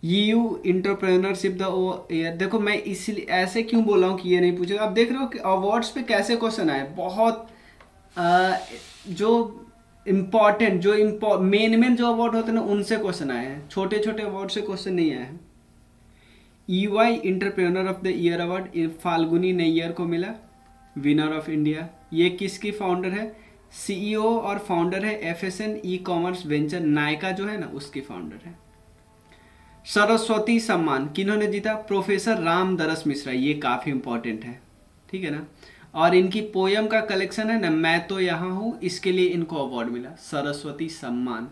EU इंटरप्रेन्योरशिप द ईयर, देखो मैं इसलिए ऐसे क्यों बोल रहा हूँ कि ये नहीं पूछेगा, आप देख रहे हो कि अवार्ड्स पे कैसे क्वेश्चन आए, बहुत जो इम्पॉर्टेंट जो मेन जो अवार्ड होते हैं ना, उनसे क्वेश्चन आए हैं, छोटे छोटे अवार्ड से क्वेश्चन नहीं आए हैं। EY entrepreneur of the year award Falguni Nayar को मिला, विनर ऑफ इंडिया। ये किसकी फाउंडर है, CEO और फाउंडर है FSN ई-कॉमर्स वेंचर, नायका जो है ना, उसकी फाउंडर है। सरस्वती सम्मान किन्होंने जीता, प्रोफेसर राम दरस मिश्रा, ये काफ़ी इंपॉर्टेंट है, ठीक है ना। और इनकी पोयम का कलेक्शन है ना, मैं तो यहाँ हूँ, इसके लिए इनको अवार्ड मिला, सरस्वती सम्मान।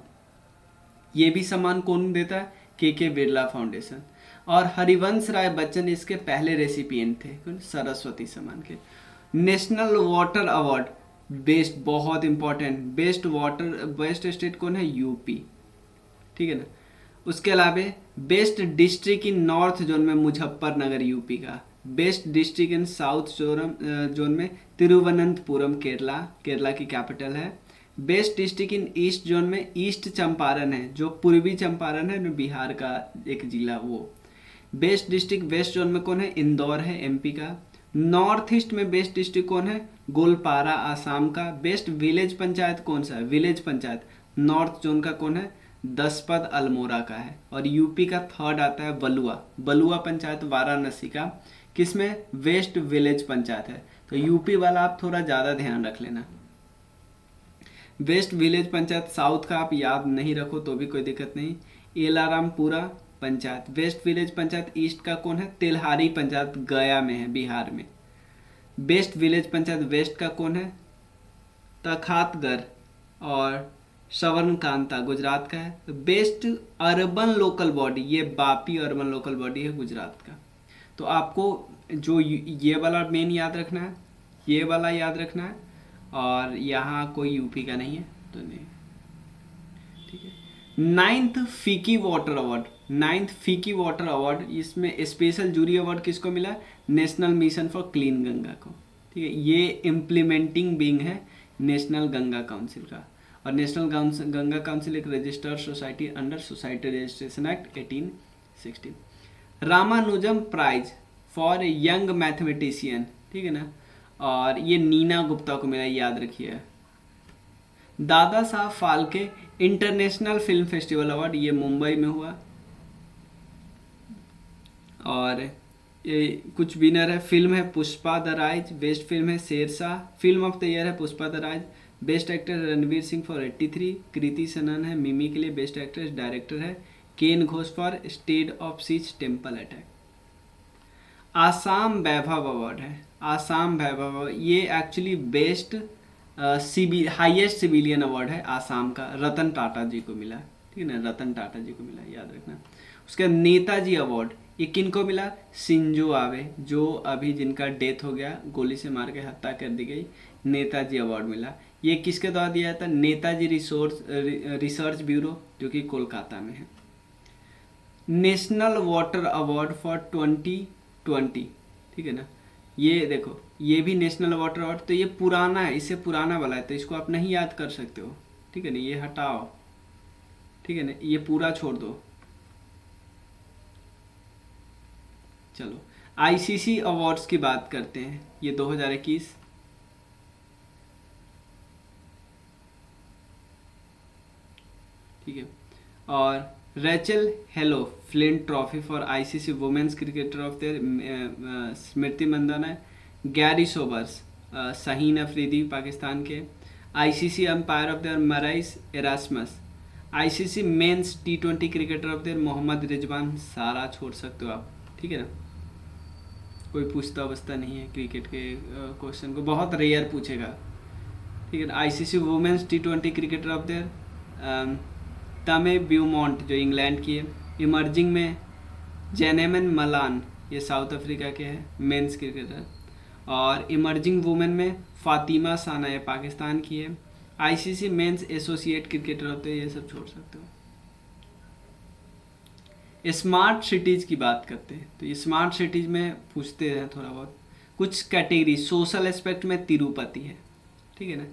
ये भी सम्मान कौन देता है, KK बिरला फाउंडेशन। और हरिवंश राय बच्चन इसके पहले रेसिपिएंट थे सरस्वती सम्मान के। नेशनल वाटर अवार्ड बेस्ट, बहुत इंपॉर्टेंट, बेस्ट स्टेट कौन है, UP, ठीक है ना। उसके अलावा best district in north zone में मुजफ्फरनगर UP का, best district in south zone में तिरुवनंतपुरम, केरला, केरला की कैपिटल है। Best district in east zone में ईस्ट चंपारण है, जो पूर्वी चंपारण है, बिहार का एक जिला वो। बेस्ट डिस्ट्रिक्ट वेस्ट जोन में कौन है? इंदौर है, एमपी का। नॉर्थ ईस्ट में बेस्ट डिस्ट्रिक्ट कौन है? गोलपारा, आसाम का। बेस्ट विलेज पंचायत कौन सा है? विलेज पंचायत नॉर्थ जोन का कौन है? दसपत अल्मोड़ा का है। और यूपी का थर्ड आता है बलुआ, बलुआ पंचायत वाराणसी का, किसमें? वेस्ट विलेज पंचायत है। तो यूपी वाला आप थोड़ा ज़्यादा ध्यान रख लेना। वेस्ट विलेज पंचायत साउथ का आप याद नहीं रखो तो भी कोई दिक्कत नहीं। Elarampura panchayat. West village panchayat east का कौन है? तेल्हारी पंचायत, गया में है, बिहार में। बेस्ट विलेज पंचायत वेस्ट का कौन है? तखातगढ़ और सवर्णकांता, गुजरात का है। तो बेस्ट अर्बन लोकल बॉडी, ये बापी अर्बन लोकल बॉडी है गुजरात का। तो आपको जो ये वाला मेन याद रखना है, ये वाला याद रखना है, और यहाँ कोई यूपी का नहीं है तो नहीं, ठीक है। Ninth FICCI water award, ninth FICCI water award, इसमें स्पेशल जूरी अवार्ड किसको मिला? National mission for clean Ganga को, ठीक है। ये इम्प्लीमेंटिंग बीइंग है नेशनल गंगा काउंसिल का। और नेशनल गंगा काउंसिल एक registered society under society registration act 1860। Ramanujan prize for young mathematician, ठीक है ना, और ये नीना गुप्ता को मिला, याद रखिए। Dada Saheb Phalke international film festival award, ये मुंबई में हुआ। और ये कुछ विनर है। फिल्म है Pushpa the rise, best film है Shershaah, film of the year है Pushpa the rise. Best actor Ranveer Singh for 83, Kriti Sanon है मिमी के लिए बेस्ट एक्ट्रेस, डायरेक्टर है Ken Ghosh for state of siege temple attack. Assam Vaibhav award है, आसाम वैभव, ये actually best highest civilian award है आसाम का, रतन टाटा जी को मिला, ठीक है ना, रतन टाटा जी को मिला, याद रखना। उसके बाद नेताजी अवार्ड, ये किन को मिला? शिंजो आबे, जो अभी जिनका डेथ हो गया, गोली से मार के हत्या कर दी गई, नेताजी अवार्ड मिला। ये किसके द्वारा दिया जाता? नेताजी रिसर्च ब्यूरो, जो कि कोलकाता में है। नेशनल वाटर अवार्ड फॉर 2020, ठीक है ना, ये देखो, ये भी नेशनल वाटर अवार्ड, तो ये पुराना है, इससे पुराना वाला है, तो इसको आप नहीं याद कर सकते हो, ठीक है ना, ये हटाओ, ठीक है ना, ये पूरा छोड़ दो। चलो आईसीसी अवार्ड्स की बात करते हैं, ये 2021, ठीक है। और Rachael Heyhoe Flint trophy for ICC women's cricketer of the Smriti Mandhana है। गैरी सोबर्स, शाहीन अफरीदी पाकिस्तान के। ICC umpire of the Marais Erasmus. ICC men's T20 cricketer of the Mohammad Rizwan, सारा छोड़ सकते हो आप, ठीक है ना, कोई पूछता वस्ता नहीं है क्रिकेट के क्वेश्चन को, बहुत रेयर पूछेगा, ठीक है ना। ICC women's T20 cricketer of the Tammy Beaumont, जो इंग्लैंड की है। इमर्जिंग में जेनेमन मलान, ये साउथ अफ्रीका के हैं, मेंस क्रिकेटर। और इमर्जिंग वुमेन में फातिमा साना, ये पाकिस्तान की है। आईसीसी मेंस एसोसिएट क्रिकेटर होते हैं, ये सब छोड़ सकते हो। स्मार्ट सिटीज़ की बात करते हैं, तो ये स्मार्ट सिटीज़ में पूछते हैं थोड़ा बहुत कुछ कैटेगरी। सोशल एस्पेक्ट में तिरुपति है, ठीक है ना।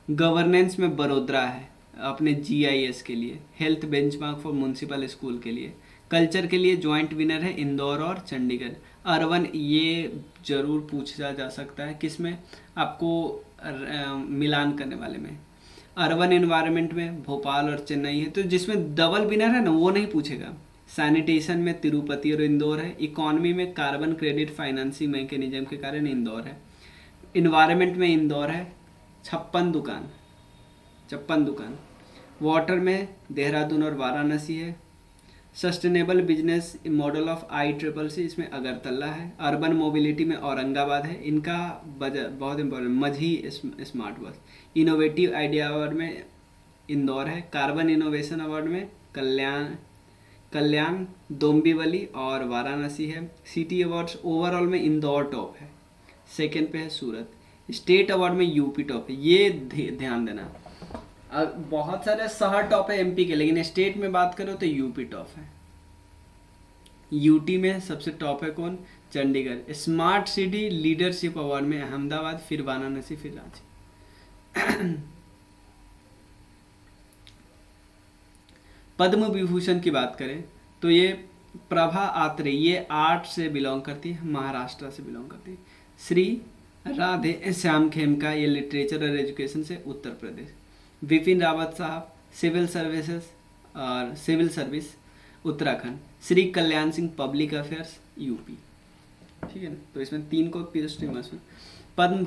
गवर्नेंस में बड़ोदरा है अपने GIS के लिए। Health benchmark for municipal school के लिए। कल्चर के लिए जॉइंट विनर है इंदौर और चंडीगढ़। अर्बन, ये जरूर पूछा जा सकता है, किसमें आपको मिलान करने वाले में। अर्बन एनवायरनमेंट में भोपाल और चेन्नई है, तो जिसमें डबल विनर है ना वो नहीं पूछेगा। सैनिटेशन में तिरुपति और इंदौर है। इकोनॉमी में कार्बन क्रेडिट फाइनेंसिंग मैकेनिज्म के कारण इंदौर है। इन्वायरमेंट में इंदौर है। 56 दुकान। वाटर में देहरादून और वाराणसी है। Sustainable business model of ICCC, इसमें अगरतला है। अर्बन मोबिलिटी में औरंगाबाद है। इनका बजट बहुत important, Majhi smart bus. Innovative idea award में इंदौर है। कार्बन इनोवेशन अवार्ड में कल्याण डोंबिवली और वाराणसी है। सिटी अवार्ड्स ओवरऑल में इंदौर टॉप है, सेकंड पे है सूरत। स्टेट अवार्ड में यूपी टॉप है, ये ध्यान देना। बहुत सारे शहर टॉप है MP के, लेकिन स्टेट में बात करो तो यूपी टॉप है। यूटी में सबसे टॉप है कौन? Chandigarh. Smart city leadership award में अहमदाबाद, फिर वाराणसी, फिर रांची। पद्म विभूषण की बात करें तो ये प्रभा आत्रे, ये आर्ट से बिलोंग करती है, महाराष्ट्र से बिलोंग करती है। श्री राधे श्याम खेमका, ये लिटरेचर और एजुकेशन से, उत्तर प्रदेश। विपिन रावत साहब सिविल सर्विसेज और civil service, Uttarakhand. Shri Kalyan Singh public affairs, UP. ठीक है ना, तो इसमें 3 को पीएचडी। पद्म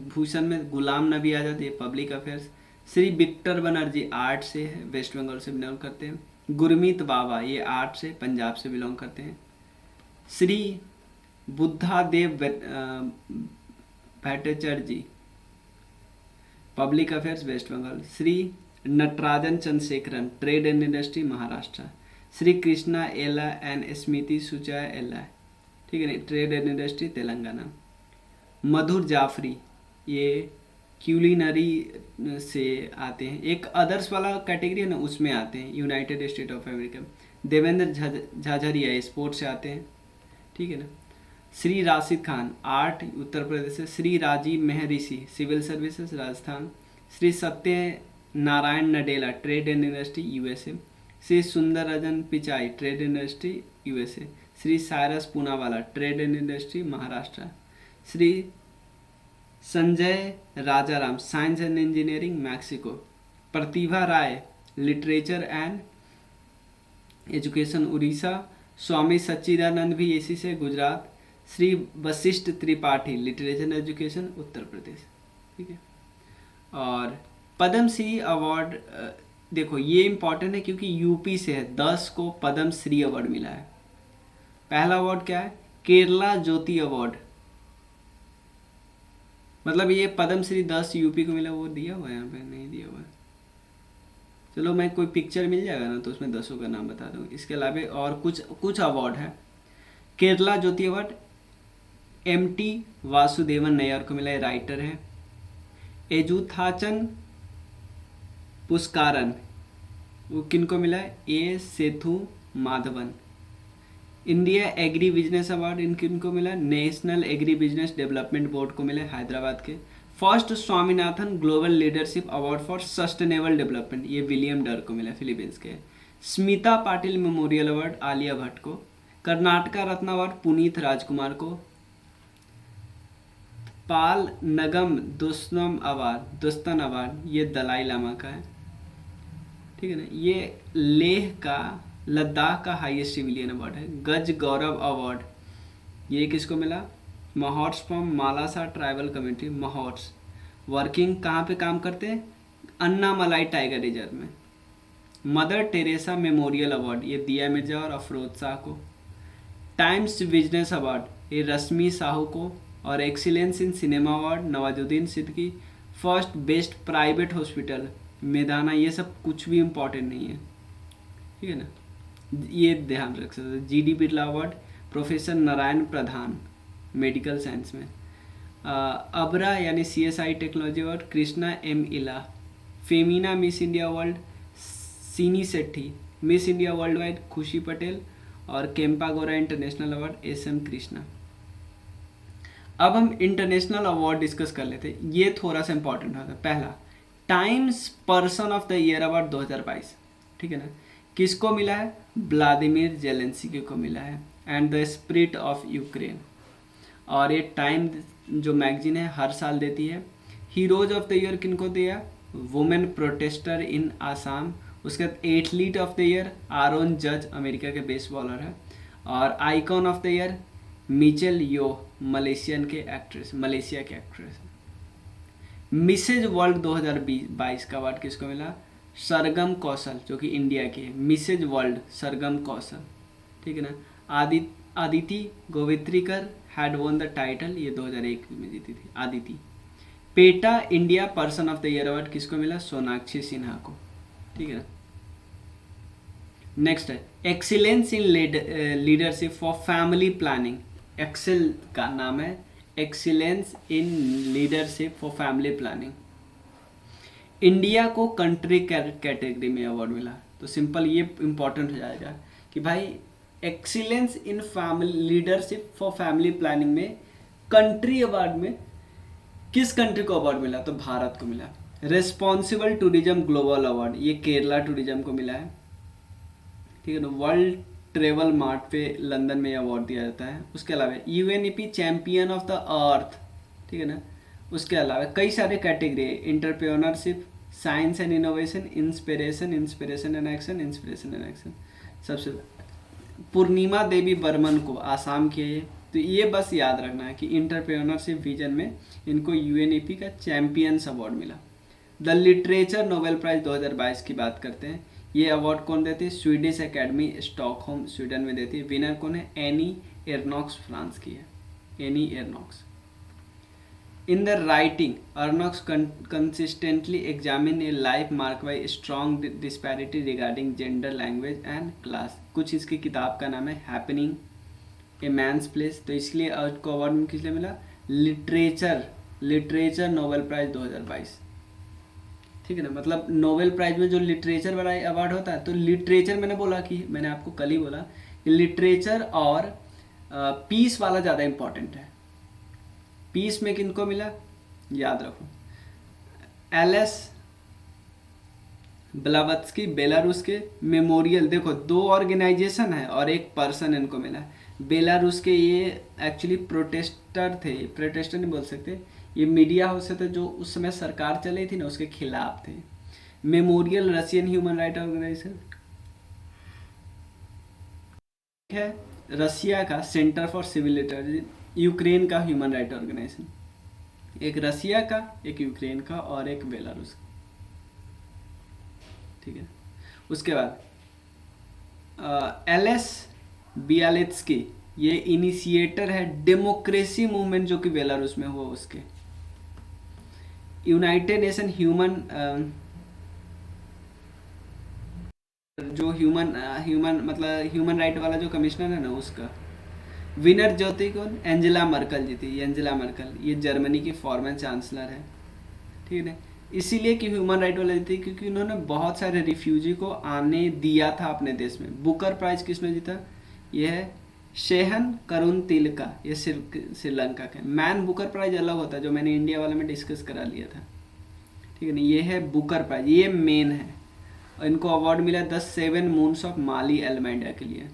भूषण में गुलाम नबी आजाद, ये public affairs. Shri Victor Banerjee art से है, वेस्ट बंगाल से बिलोंग करते हैं। गुरमीत बाबा, ये आर्ट से, पंजाब से बिलोंग करते हैं। Shri Buddhadeb Bhattacharya, public affairs, west Bengal. Shri Natarajan Chandrasekaran, trade and industry, Maharashtra. Shri Krishna Ella and Smriti Sucha Ella, ठीक है ना, trade and industry, Telangana. Madhur Jaffrey, ये क्यूलिनरी से आते हैं, एक अदर्स वाला कैटेगरी है ना, उसमें आते हैं, United State of America. Devendra Jhajharia sports से आते हैं, ठीक है ना। श्री राशिद खान आर्ट, उत्तर प्रदेश से। Shri Rajiv Mehrishi, civil services, Rajasthan. Shri Satya Narayan Nadella, trade and industry, USA. Shri Sundararajan Pichai, trade and industry, USA. Shri Cyrus Poonawalla, trade and industry, Maharashtra. Shri Sanjay Rajaram, science and engineering, Mexico. Pratibha Ray, literature and education, Odisha. Swami Sachchidanand भी इसी से, Gujarat. Shri Vashishtha Tripathi, literature and education, Uttar Pradesh. ठीक है, और पद्म श्री अवार्ड देखो ये इंपॉर्टेंट है क्योंकि यूपी से है, 10 को पद्म श्री अवार्ड मिला है। पहला अवार्ड क्या है? केरला ज्योति अवार्ड, मतलब ये पद्म श्री 10 यूपी को मिला, वो दिया हुआ है, यहाँ पे नहीं दिया हुआ है। चलो मैं कोई पिक्चर मिल जाएगा ना तो उसमें 10 का नाम बता दूँ। इसके अलावा और कुछ अवार्ड है। केरला ज्योति अवार्ड MT वासुदेवन नैयर को मिला है, राइटर है। एजुथाचन पुष्कारन, वो किनको मिला है? A Sethu Madhavan. India agribusiness award इनको मिला, national agribusiness development board को मिला, हैदराबाद के। First Swaminathan global leadership award for sustainable development, ये विलियम डर को मिला, फिलीपींस के। स्मिता पाटिल मेमोरियल अवार्ड आलिया भट्ट को। कर्नाटका रत्न अवार्ड पुनीत राजकुमार को। पाल नगम दोस्तन अवार्ड ये दलाई लामा का है, ठीक है ना। ये लेह का, लद्दाख का हाईएस्ट सिविलियन अवार्ड है। गज गौरव अवार्ड ये किसको मिला? महाट्स फ्रॉम मालासा ट्राइबल कम्युनिटी, महाट्स। वर्किंग कहाँ पे काम करते हैं? अन्नामलाई टाइगर रिजर्व में। मदर टेरेसा मेमोरियल अवार्ड ये दिया मिर्जा और अफरोज शाह को। टाइम्स बिजनेस अवार्ड ये रश्मि साहू को। और excellence in cinema award Nawazuddin Siddiqui. First best private hospital Medanta, ये सब कुछ भी इम्पोर्टेंट नहीं है, ठीक है ना, ये ध्यान रख सकते। GD Birla award professor Narayan Pradhan, medical science में। अबरा यानी CSI technology award Krishna M Ela. Femina miss India world Sini Shetty. Miss India world wide Khushi Patel. और Kempegowda international award SM Krishna. अब हम इंटरनेशनल अवार्ड डिस्कस कर लेते हैं, ये थोड़ा सा इंपॉर्टेंट होता है। पहला times person of the year award 2022, ठीक है ना, किसको मिला है? व्लादिमीर जेलेंस्की को मिला है, and the spirit of Ukraine. और ये टाइम जो मैगजीन है हर साल देती है। हीरोज ऑफ द ईयर किनको दिया? Women protester in Assam. उसके बाद athlete of the year Aaron जज, अमेरिका के बेस्ट बॉलर है। और icon of the year Michelle Yeoh, Malaysia के एक्ट्रेस। मिसेज वर्ल्ड 2022 का अवार्ड किसको मिला? सरगम कौशल, जो कि इंडिया की है। मिसेज वर्ल्ड सरगम कौशल, ठीक है ना। Aditi Gowitrikar had won the title, ये 2001 में जीती थी Aditi. PETA India person of the year award किसको मिला? सोनाक्षी सिन्हा को, ठीक है ना। नेक्स्ट है excellence in leadership for family planning. Excel का नाम है, excellence in leadership for family planning. India को कंट्री कैटेगरी में अवार्ड मिला। तो सिंपल ये इंपॉर्टेंट हो जाएगा कि भाई excellence in family leadership for family planning में कंट्री अवार्ड में किस कंट्री को अवार्ड मिला? तो भारत को मिला। रेस्पॉन्सिबल टूरिज्म ग्लोबल अवार्ड ये केरला टूरिज्म को मिला है, ठीक है ना। वर्ल्ड ट्रेवल मार्ट पे लंदन में अवार्ड दिया जाता है। उसके अलावा UNEP champion of the earth, ठीक है ना। उसके अलावा कई सारे कैटेगरी है, entrepreneurship, science and innovation, inspiration and action. सबसे पूर्णिमा देवी बर्मन को आसाम की है। तो ये बस याद रखना है कि इंटरप्रेन्योरशिप विजन में इनको यूएनईपी का चैंपियंस अवार्ड मिला। द लिटरेचर नोबेल प्राइज 2022 की बात करते हैं। ये अवार्ड कौन देती है? स्वीडिश एकेडमी स्टॉकहोम स्वीडन में देती है। विनर कौन है? एनी एर्नॉक्स फ्रांस की है, any एर्नॉक्स। In the writing, Arnox consistently examine a life marked by strong disparity regarding gender, language and class। कुछ इसकी किताब का नाम है Happening, A Man's Place। तो इसलिए उसको अवार्ड में किस लिए मिला? लिटरेचर नोबेल प्राइज 2022, ठीक है ना। मतलब नोबेल प्राइज में जो लिटरेचर वाला अवार्ड होता है, तो लिटरेचर मैंने बोला कि मैंने आपको कल ही बोला कि लिटरेचर और पीस वाला ज़्यादा इम्पॉर्टेंट है। पीस में किनको मिला? याद रखो, एलेस ब्लावत्स्की बेलारूस के मेमोरियल। देखो 2 ऑर्गेनाइजेशन है और 1 पर्सन इनको मिला है। बेलारूस के ये एक्चुअली प्रोटेस्टर थे, प्रोटेस्टर नहीं बोल सकते, ये मीडिया हाउस थे जो उस समय सरकार चली थी ना, उसके खिलाफ थे। Memorial Russian human right organisation है, रशिया का centre for civil liberty, Ukraine का ह्यूमन राइट ऑर्गेनाइजेशन। एक रशिया का, एक यूक्रेन का और एक बेलारूस का, ठीक है। उसके बाद एलेस बियालेत्स्की ये इनिशिएटर है डेमोक्रेसी मूवमेंट जो कि बेलारूस में हुआ उसके। यूनाइटेड नेशन ह्यूमन जो ह्यूमन मतलब ह्यूमन राइट वाला जो कमिश्नर है ना, उसका विनर जो थी कौन? एंजेला मर्कल जी थी। एंजेला मर्कल ये जर्मनी की फॉरेन चांसलर है, ठीक है। इसीलिए कि ह्यूमन राइट वाले जीती क्योंकि उन्होंने बहुत सारे रिफ्यूजी को आने दिया था अपने देश में। बुकर प्राइज किसने जीता? ये है शेहन करुण तिलका, ये श्रीलंका का। मैन बुकर प्राइज अलग होता है जो मैंने इंडिया वाले में डिस्कस करा लिया था, ठीक है ना। ये है बुकर प्राइज, ये मेन है। और इनको अवार्ड मिला द 7 मून्स ऑफ माली एल्मेंडा के लिए।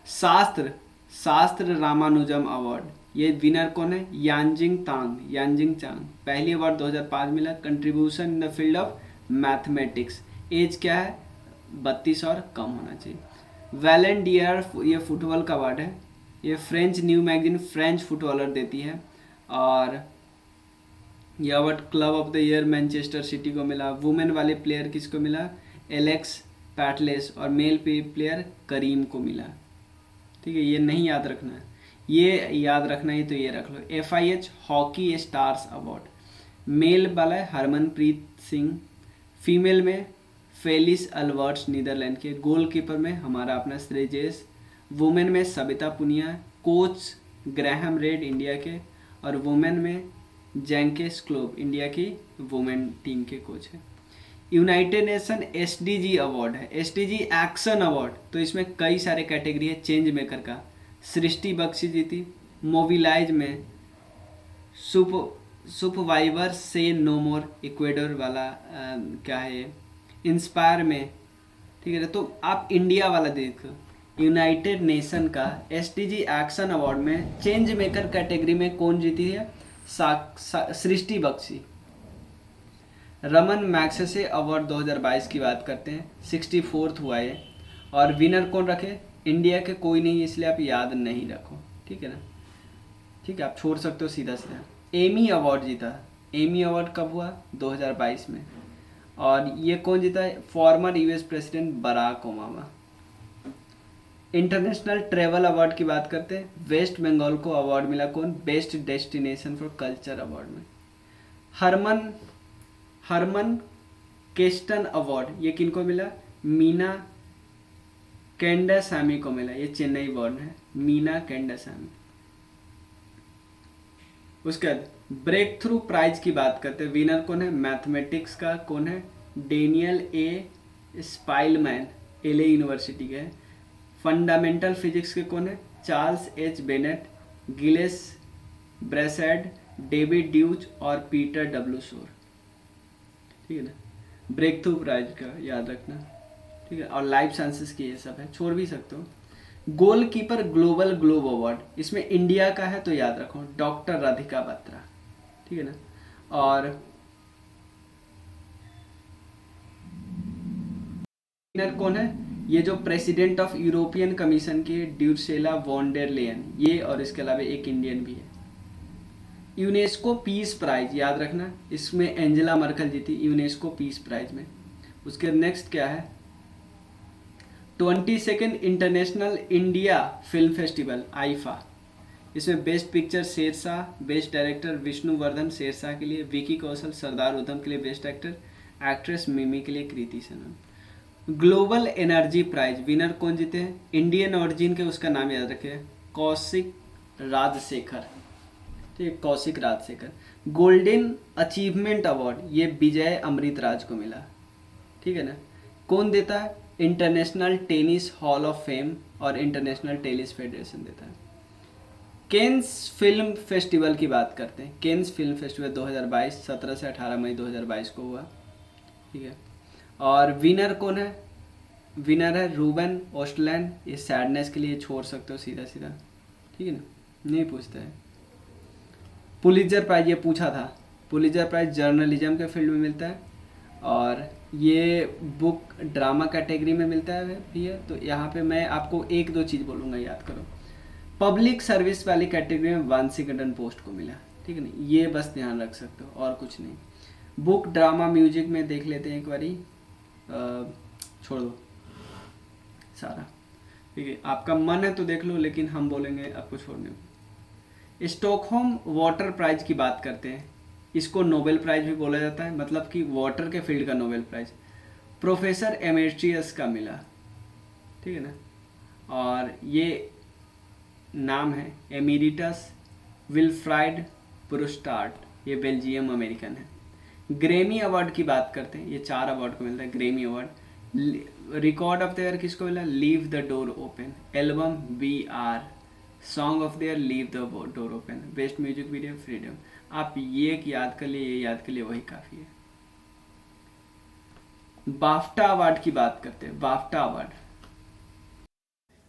शास्त्र रामानुजम अवार्ड ये विनर कौन है? यानजिंग चांग। पहली अवार्ड 2005 मिला। Contribution in the field of mathematics. Age क्या है? 32 और कम होना चाहिए। वैलेंडियर ये फुटबॉल का अवार्ड है। ये French new magazine French footballer देती है। और ये award club of the year Manchester city को मिला। वुमेन वाले प्लेयर किसको मिला? एलेक्स पैटलेस। और मेल प्लेयर करीम को मिला, ठीक है। ये नहीं याद रखना है, ये याद रखना है तो ये रख लो। FIH hockey stars award male वाला है हरमनप्रीत सिंह, फीमेल में फेलिस अल्वर्ट्स नीदरलैंड के, गोलकीपर में हमारा अपना श्रेजेस, वुमेन में Savita Punia, coach Graham Reid India के, और वुमेन में जैंके स्क्लोब इंडिया की वुमेन टीम के कोच है। यूनाइटेड नेशन SDG अवार्ड है, SDG एक्शन अवार्ड। तो इसमें कई सारे कैटेगरी है। चेंज मेकर का सृष्टि बख्शी जी थी। मोबिलाइज में सुपरवाइवर से नो मोर इक्वेडर वाला क्या है। इंस्पायर में, ठीक है। तो आप इंडिया वाला देखो, यूनाइटेड नेशन का SDG एक्शन अवार्ड में चेंज मेकर कैटेगरी में कौन जीती है? सृष्टि बख्शी। रमन मैग्सेसे अवार्ड 2022 की बात करते हैं, 64th हुआ है। और विनर कौन रखे? इंडिया के कोई नहीं, इसलिए आप याद नहीं रखो, ठीक है ना। ठीक है, आप छोड़ सकते हो सीधा सीधा। एमी अवार्ड जीता। एमी अवार्ड कब हुआ? 2022 में। और ये कौन जीता है? Former US president Barack Obama. International travel award की बात करते हैं, वेस्ट बंगाल को अवार्ड मिला कौन? Best destination for culture award में। हरमन केस्टन अवार्ड ये किनको मिला? मीना कैंडासामी को मिला। ये चेन्नई बॉर्न है, मीना कैंडासामी। उसके बाद ब्रेक थ्रू प्राइज की बात करते हैं, विनर कौन है? मैथमेटिक्स का कौन है? Daniel A Spielman, LA university का है। फंडामेंटल फिजिक्स के कौन है? Charles H Bennett, Gilles Brassard, David Deutsch और पीटर डब्ल्यू शोर। ठीक है ना, ब्रेक थ्रू प्राइज का याद रखना। ठीक है, और लाइफ साइंसेस की ये सब है, छोड़ भी सकते हो। गोलकीपर ग्लोबल ग्लोब अवार्ड, इसमें इंडिया का है तो याद रखो, डॉक्टर राधिका बत्रा। ठीक है ना, और विनर कौन है? ये जो प्रेसिडेंट ऑफ यूरोपियन कमीशन की ड्यूसेला वॉन डेर लेयन, ये, और इसके अलावा एक इंडियन भी है। यूनेस्को पीस प्राइज याद रखना, इसमें एंजेला मर्कल जीती यूनेस्को पीस प्राइज में। उसके नेक्स्ट क्या है? 22nd international India film festival IIFA, इसमें best picture Shershaah, best director Vishnuvardhan Shershaah के लिए, विकी कौशल सरदार उधम के लिए बेस्ट एक्टर, एक्ट्रेस मिमी के लिए Kriti Sanon. Global energy prize winner कौन जीते हैं? इंडियन ऑरिजिन के, उसका नाम याद रखिए, कौशिक राजशेखर। ठीक है, Kaushik Rajashekara. Golden achievement award ये विजय अमृतराज को मिला। ठीक है ना, कौन देता है? International tennis hall of fame और इंटरनेशनल टेनिस फेडरेशन देता है। केन्स फिल्म फेस्टिवल की बात करते हैं। केन्स फिल्म फेस्टिवल 2022 17 से 18 मई 2022 को हुआ। ठीक है, और विनर कौन है? विनर है रूबन ऑस्टलैंड। ये सैडनेस के लिए छोड़ सकते हो सीधा सीधा। ठीक है ना, नहीं पूछता है। पुलित्जर प्राइज ये पूछा था, पुलित्जर प्राइज जर्नलिज्म के फील्ड में मिलता है, और ये बुक ड्रामा कैटेगरी में मिलता है भैया। तो यहाँ पे मैं आपको एक दो चीज़ बोलूँगा, याद करो। पब्लिक सर्विस वाली कैटेगरी में वांशिगटन पोस्ट को मिला। ठीक है ना, ये बस ध्यान रख सकते हो, और कुछ नहीं। बुक ड्रामा म्यूजिक में देख लेते हैं एक बारी, छोड़ दो सारा। ठीक है, आपका मन है तो देख लो, लेकिन हम बोलेंगे आपको छोड़ने को। स्टॉकहोम वाटर प्राइज की बात करते हैं, इसको नोबेल प्राइज भी बोला जाता है, मतलब कि वाटर के फील्ड का नोबेल प्राइज प्रोफेसर एमेट्रियस का मिला। ठीक है ना, और ये नाम है एमिरिटस विल्फ्राइड प्रूस्टार्ट, ये बेल्जियम अमेरिकन है। ग्रेमी अवार्ड की बात करते हैं, ये 4 अवार्ड को मिलता है Grammy award. Record of the year किसको मिला? Leave the door open. Album BR, song of the year leave the door open. Best music video freedom. आप ये याद कर लिए, ये याद कर लिए, वही काफ़ी है। बाफ्टा अवार्ड की बात करते हैं। बाफ्टा अवार्ड,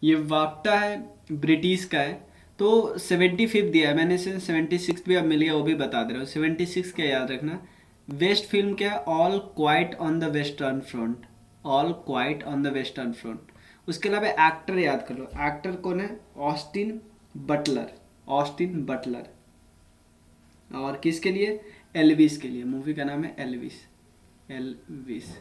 ये बाफ्टा है, ब्रिटिश का है, तो 75 दिया है मैंने, इसे 76 भी अब मिल गया, वो भी बता दे रहा हूँ। 76 क्या याद रखना। बेस्ट फिल्म क्या है? All quite on the western front. All quite on the western front. उसके अलावा एक्टर याद कर लो, एक्टर कौन है? Austin Butler. Austin Butler. और किसके लिए? एल्विस के लिए, मूवी का नाम है एल्विस। एल्विस।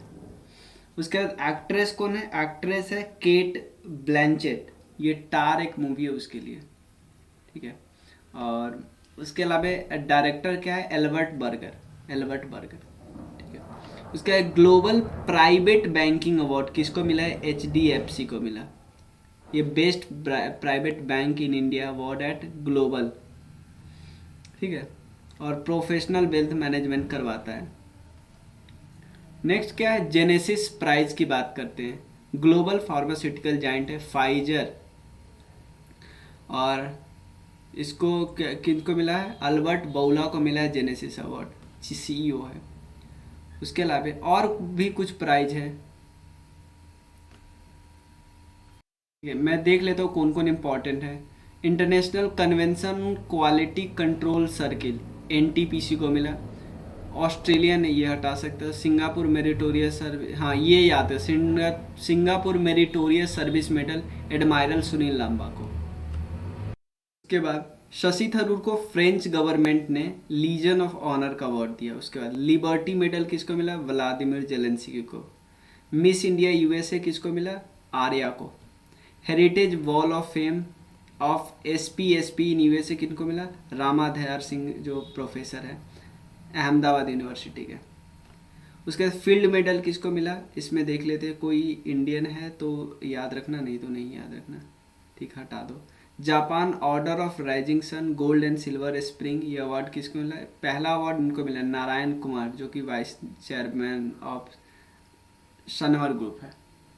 उसके बाद एक्ट्रेस कौन है? एक्ट्रेस है केट ब्लैंचेट, ये टार एक मूवी है उसके लिए। ठीक है, और उसके अलावा डायरेक्टर क्या है? Albert burger. Albert burger. ठीक है, उसका ग्लोबल प्राइवेट बैंकिंग अवार्ड किसको मिला है? HDFC को मिला। ये best private bank in India award eight global. ठीक है, और प्रोफेशनल वेल्थ मैनेजमेंट करवाता है। नेक्स्ट क्या है? जेनेसिस प्राइज की बात करते हैं। ग्लोबल फार्मास्यूटिकल जाइंट है फाइजर, और इसको किनको मिला है? अल्बर्ट बौला को मिला है जेनेसिस अवार्ड, CEO है। उसके अलावा और भी कुछ प्राइज है। मैं देख लेता हूँ कौन कौन इम्पोर्टेंट है। International convention quality control circle, NTPC को मिला। ऑस्ट्रेलिया ने ये हटा सकता है। सिंगापुर मेरिटोरियस सर्विस, हाँ ये याद है, Singapore meritorious service medal admiral Sunil Lanba को। उसके बाद शशि थरूर को फ्रेंच गवर्नमेंट ने लीजन ऑफ ऑनर का अवार्ड दिया। उसके बाद लिबर्टी मेडल किसको मिला? व्लादिमीर जेलेंस्की को। मिस इंडिया USA किसको मिला? आर्या को। Heritage wall of fame of SPSP in USA किनको मिला? रामाधयार सिंह जो प्रोफेसर है अहमदाबाद यूनिवर्सिटी के। उसके बाद फील्ड मेडल किसको मिला? इसमें देख लेते हैं, कोई इंडियन है तो याद रखना, नहीं तो नहीं याद रखना। ठीक, हटा दो। Japan order of rising sun gold and silver spring, ये अवार्ड किसको मिला? पहला अवार्ड उनको मिला नारायण कुमार, जो कि vice chairman of Sanwar group है।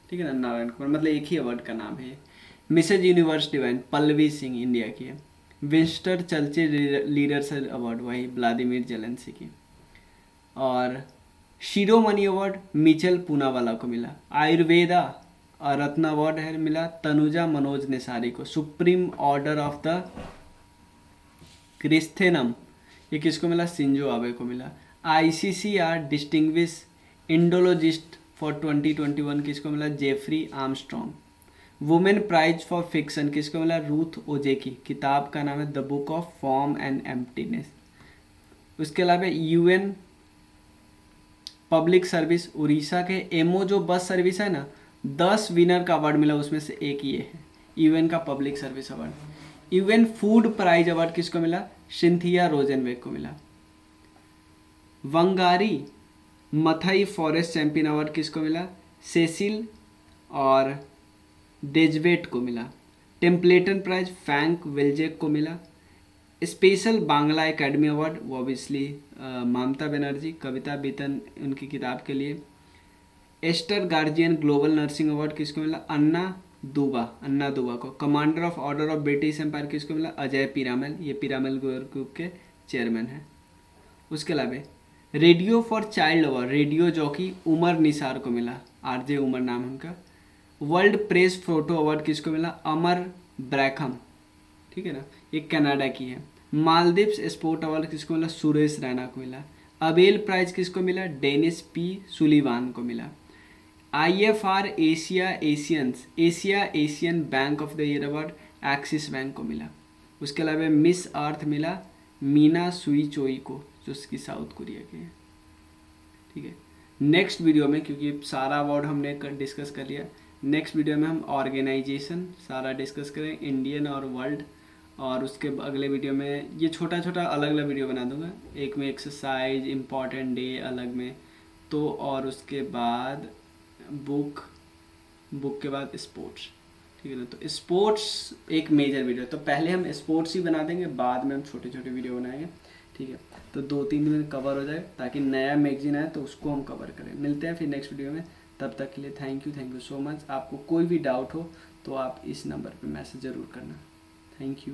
ठीक है ना, नारायण कुमार, मतलब एक ही अवार्ड का नाम है। Mrs universe divine Pallavi Singh India की है। विंस्टर चर्चिल लीडरशिप अवार्ड वही व्लादिमीर जेलेंस्की। और शिरोमणि अवार्ड मिचेल पूनावाला को मिला। आयुर्वेदा रत्न अवार्ड है मिला तनुजा मनोज नेसारी को। सुप्रीम ऑर्डर ऑफ द क्रिस्थेनम ये किसको मिला? शिंजो आबे को मिला। ICCR डिस्टिंग्विश इंडोलॉजिस्ट फॉर 2021 किसको मिला? Jeffrey Armstrong. Women prize for fiction किसको मिला? Ruth Ozeki. किताब का नाम है the book of form and emptiness. उसके अलावा UN पब्लिक सर्विस उड़ीसा के एमओ जो बस सर्विस है ना, 10 विनर का अवार्ड मिला, उसमें से एक ये है UN का public service award. UN food prize award किसको मिला? सिंथिया रोजेनवेग को मिला। Wangari Maathai forest champion award किसको मिला? सेसिल और डेजवेट को मिला। टेम्पलेटन प्राइज फैंक वेल्जेक को मिला। स्पेशल बांग्ला एकेडमी अवार्ड वो ऑब्वियसली ममता बनर्जी, कविता बीतन उनकी किताब के लिए। Aster guardian global nursing award किसको मिला? अन्ना दुबा को। Commander of order of British empire किसको मिला? अजय पीरामल, ये पीरामल ग्रुप के चेयरमैन हैं। उसके अलावा radio for child award radio jockey Umar Nisar को मिला, RJ उमर नाम उनका। वर्ल्ड प्रेस फोटो अवार्ड किसको मिला? अमर ब्रैकहम, ठीक है ना, ये कनाडा की है। मालदीव्स स्पोर्ट अवार्ड किसको मिला? सुरेश रैना को मिला। अबेल प्राइज किसको मिला? डेनिस P सुलीवान को मिला। IFR Asia Asian bank of the year award axis bank को मिला। उसके अलावा मिस अर्थ मिला मीना सुई चोई को, जो उसकी साउथ कोरिया के हैं, ठीक है। नेक्स्ट वीडियो में, क्योंकि सारा अवार्ड हमने डिस्कस कर लिया, नेक्स्ट वीडियो में हम ऑर्गेनाइजेशन सारा डिस्कस करें, इंडियन और वर्ल्ड। और उसके अगले वीडियो में ये छोटा छोटा अलग अलग वीडियो बना दूंगा, एक में एक्सरसाइज, इम्पॉर्टेंट डे अलग में, तो और उसके बाद बुक के बाद स्पोर्ट्स, ठीक है ना। तो स्पोर्ट्स एक मेजर वीडियो, तो पहले हम स्पोर्ट्स ही बना देंगे, बाद में हम छोटे छोटे वीडियो बनाएंगे, ठीक है। तो 2-3 दिन में कवर हो जाए, ताकि नया मैगजीन आए तो उसको हम कवर करें। मिलते हैं फिर नेक्स्ट वीडियो में, तब तक के लिए थैंक यू सो मच। आपको कोई भी डाउट हो तो आप इस नंबर पे मैसेज ज़रूर करना। Thank you.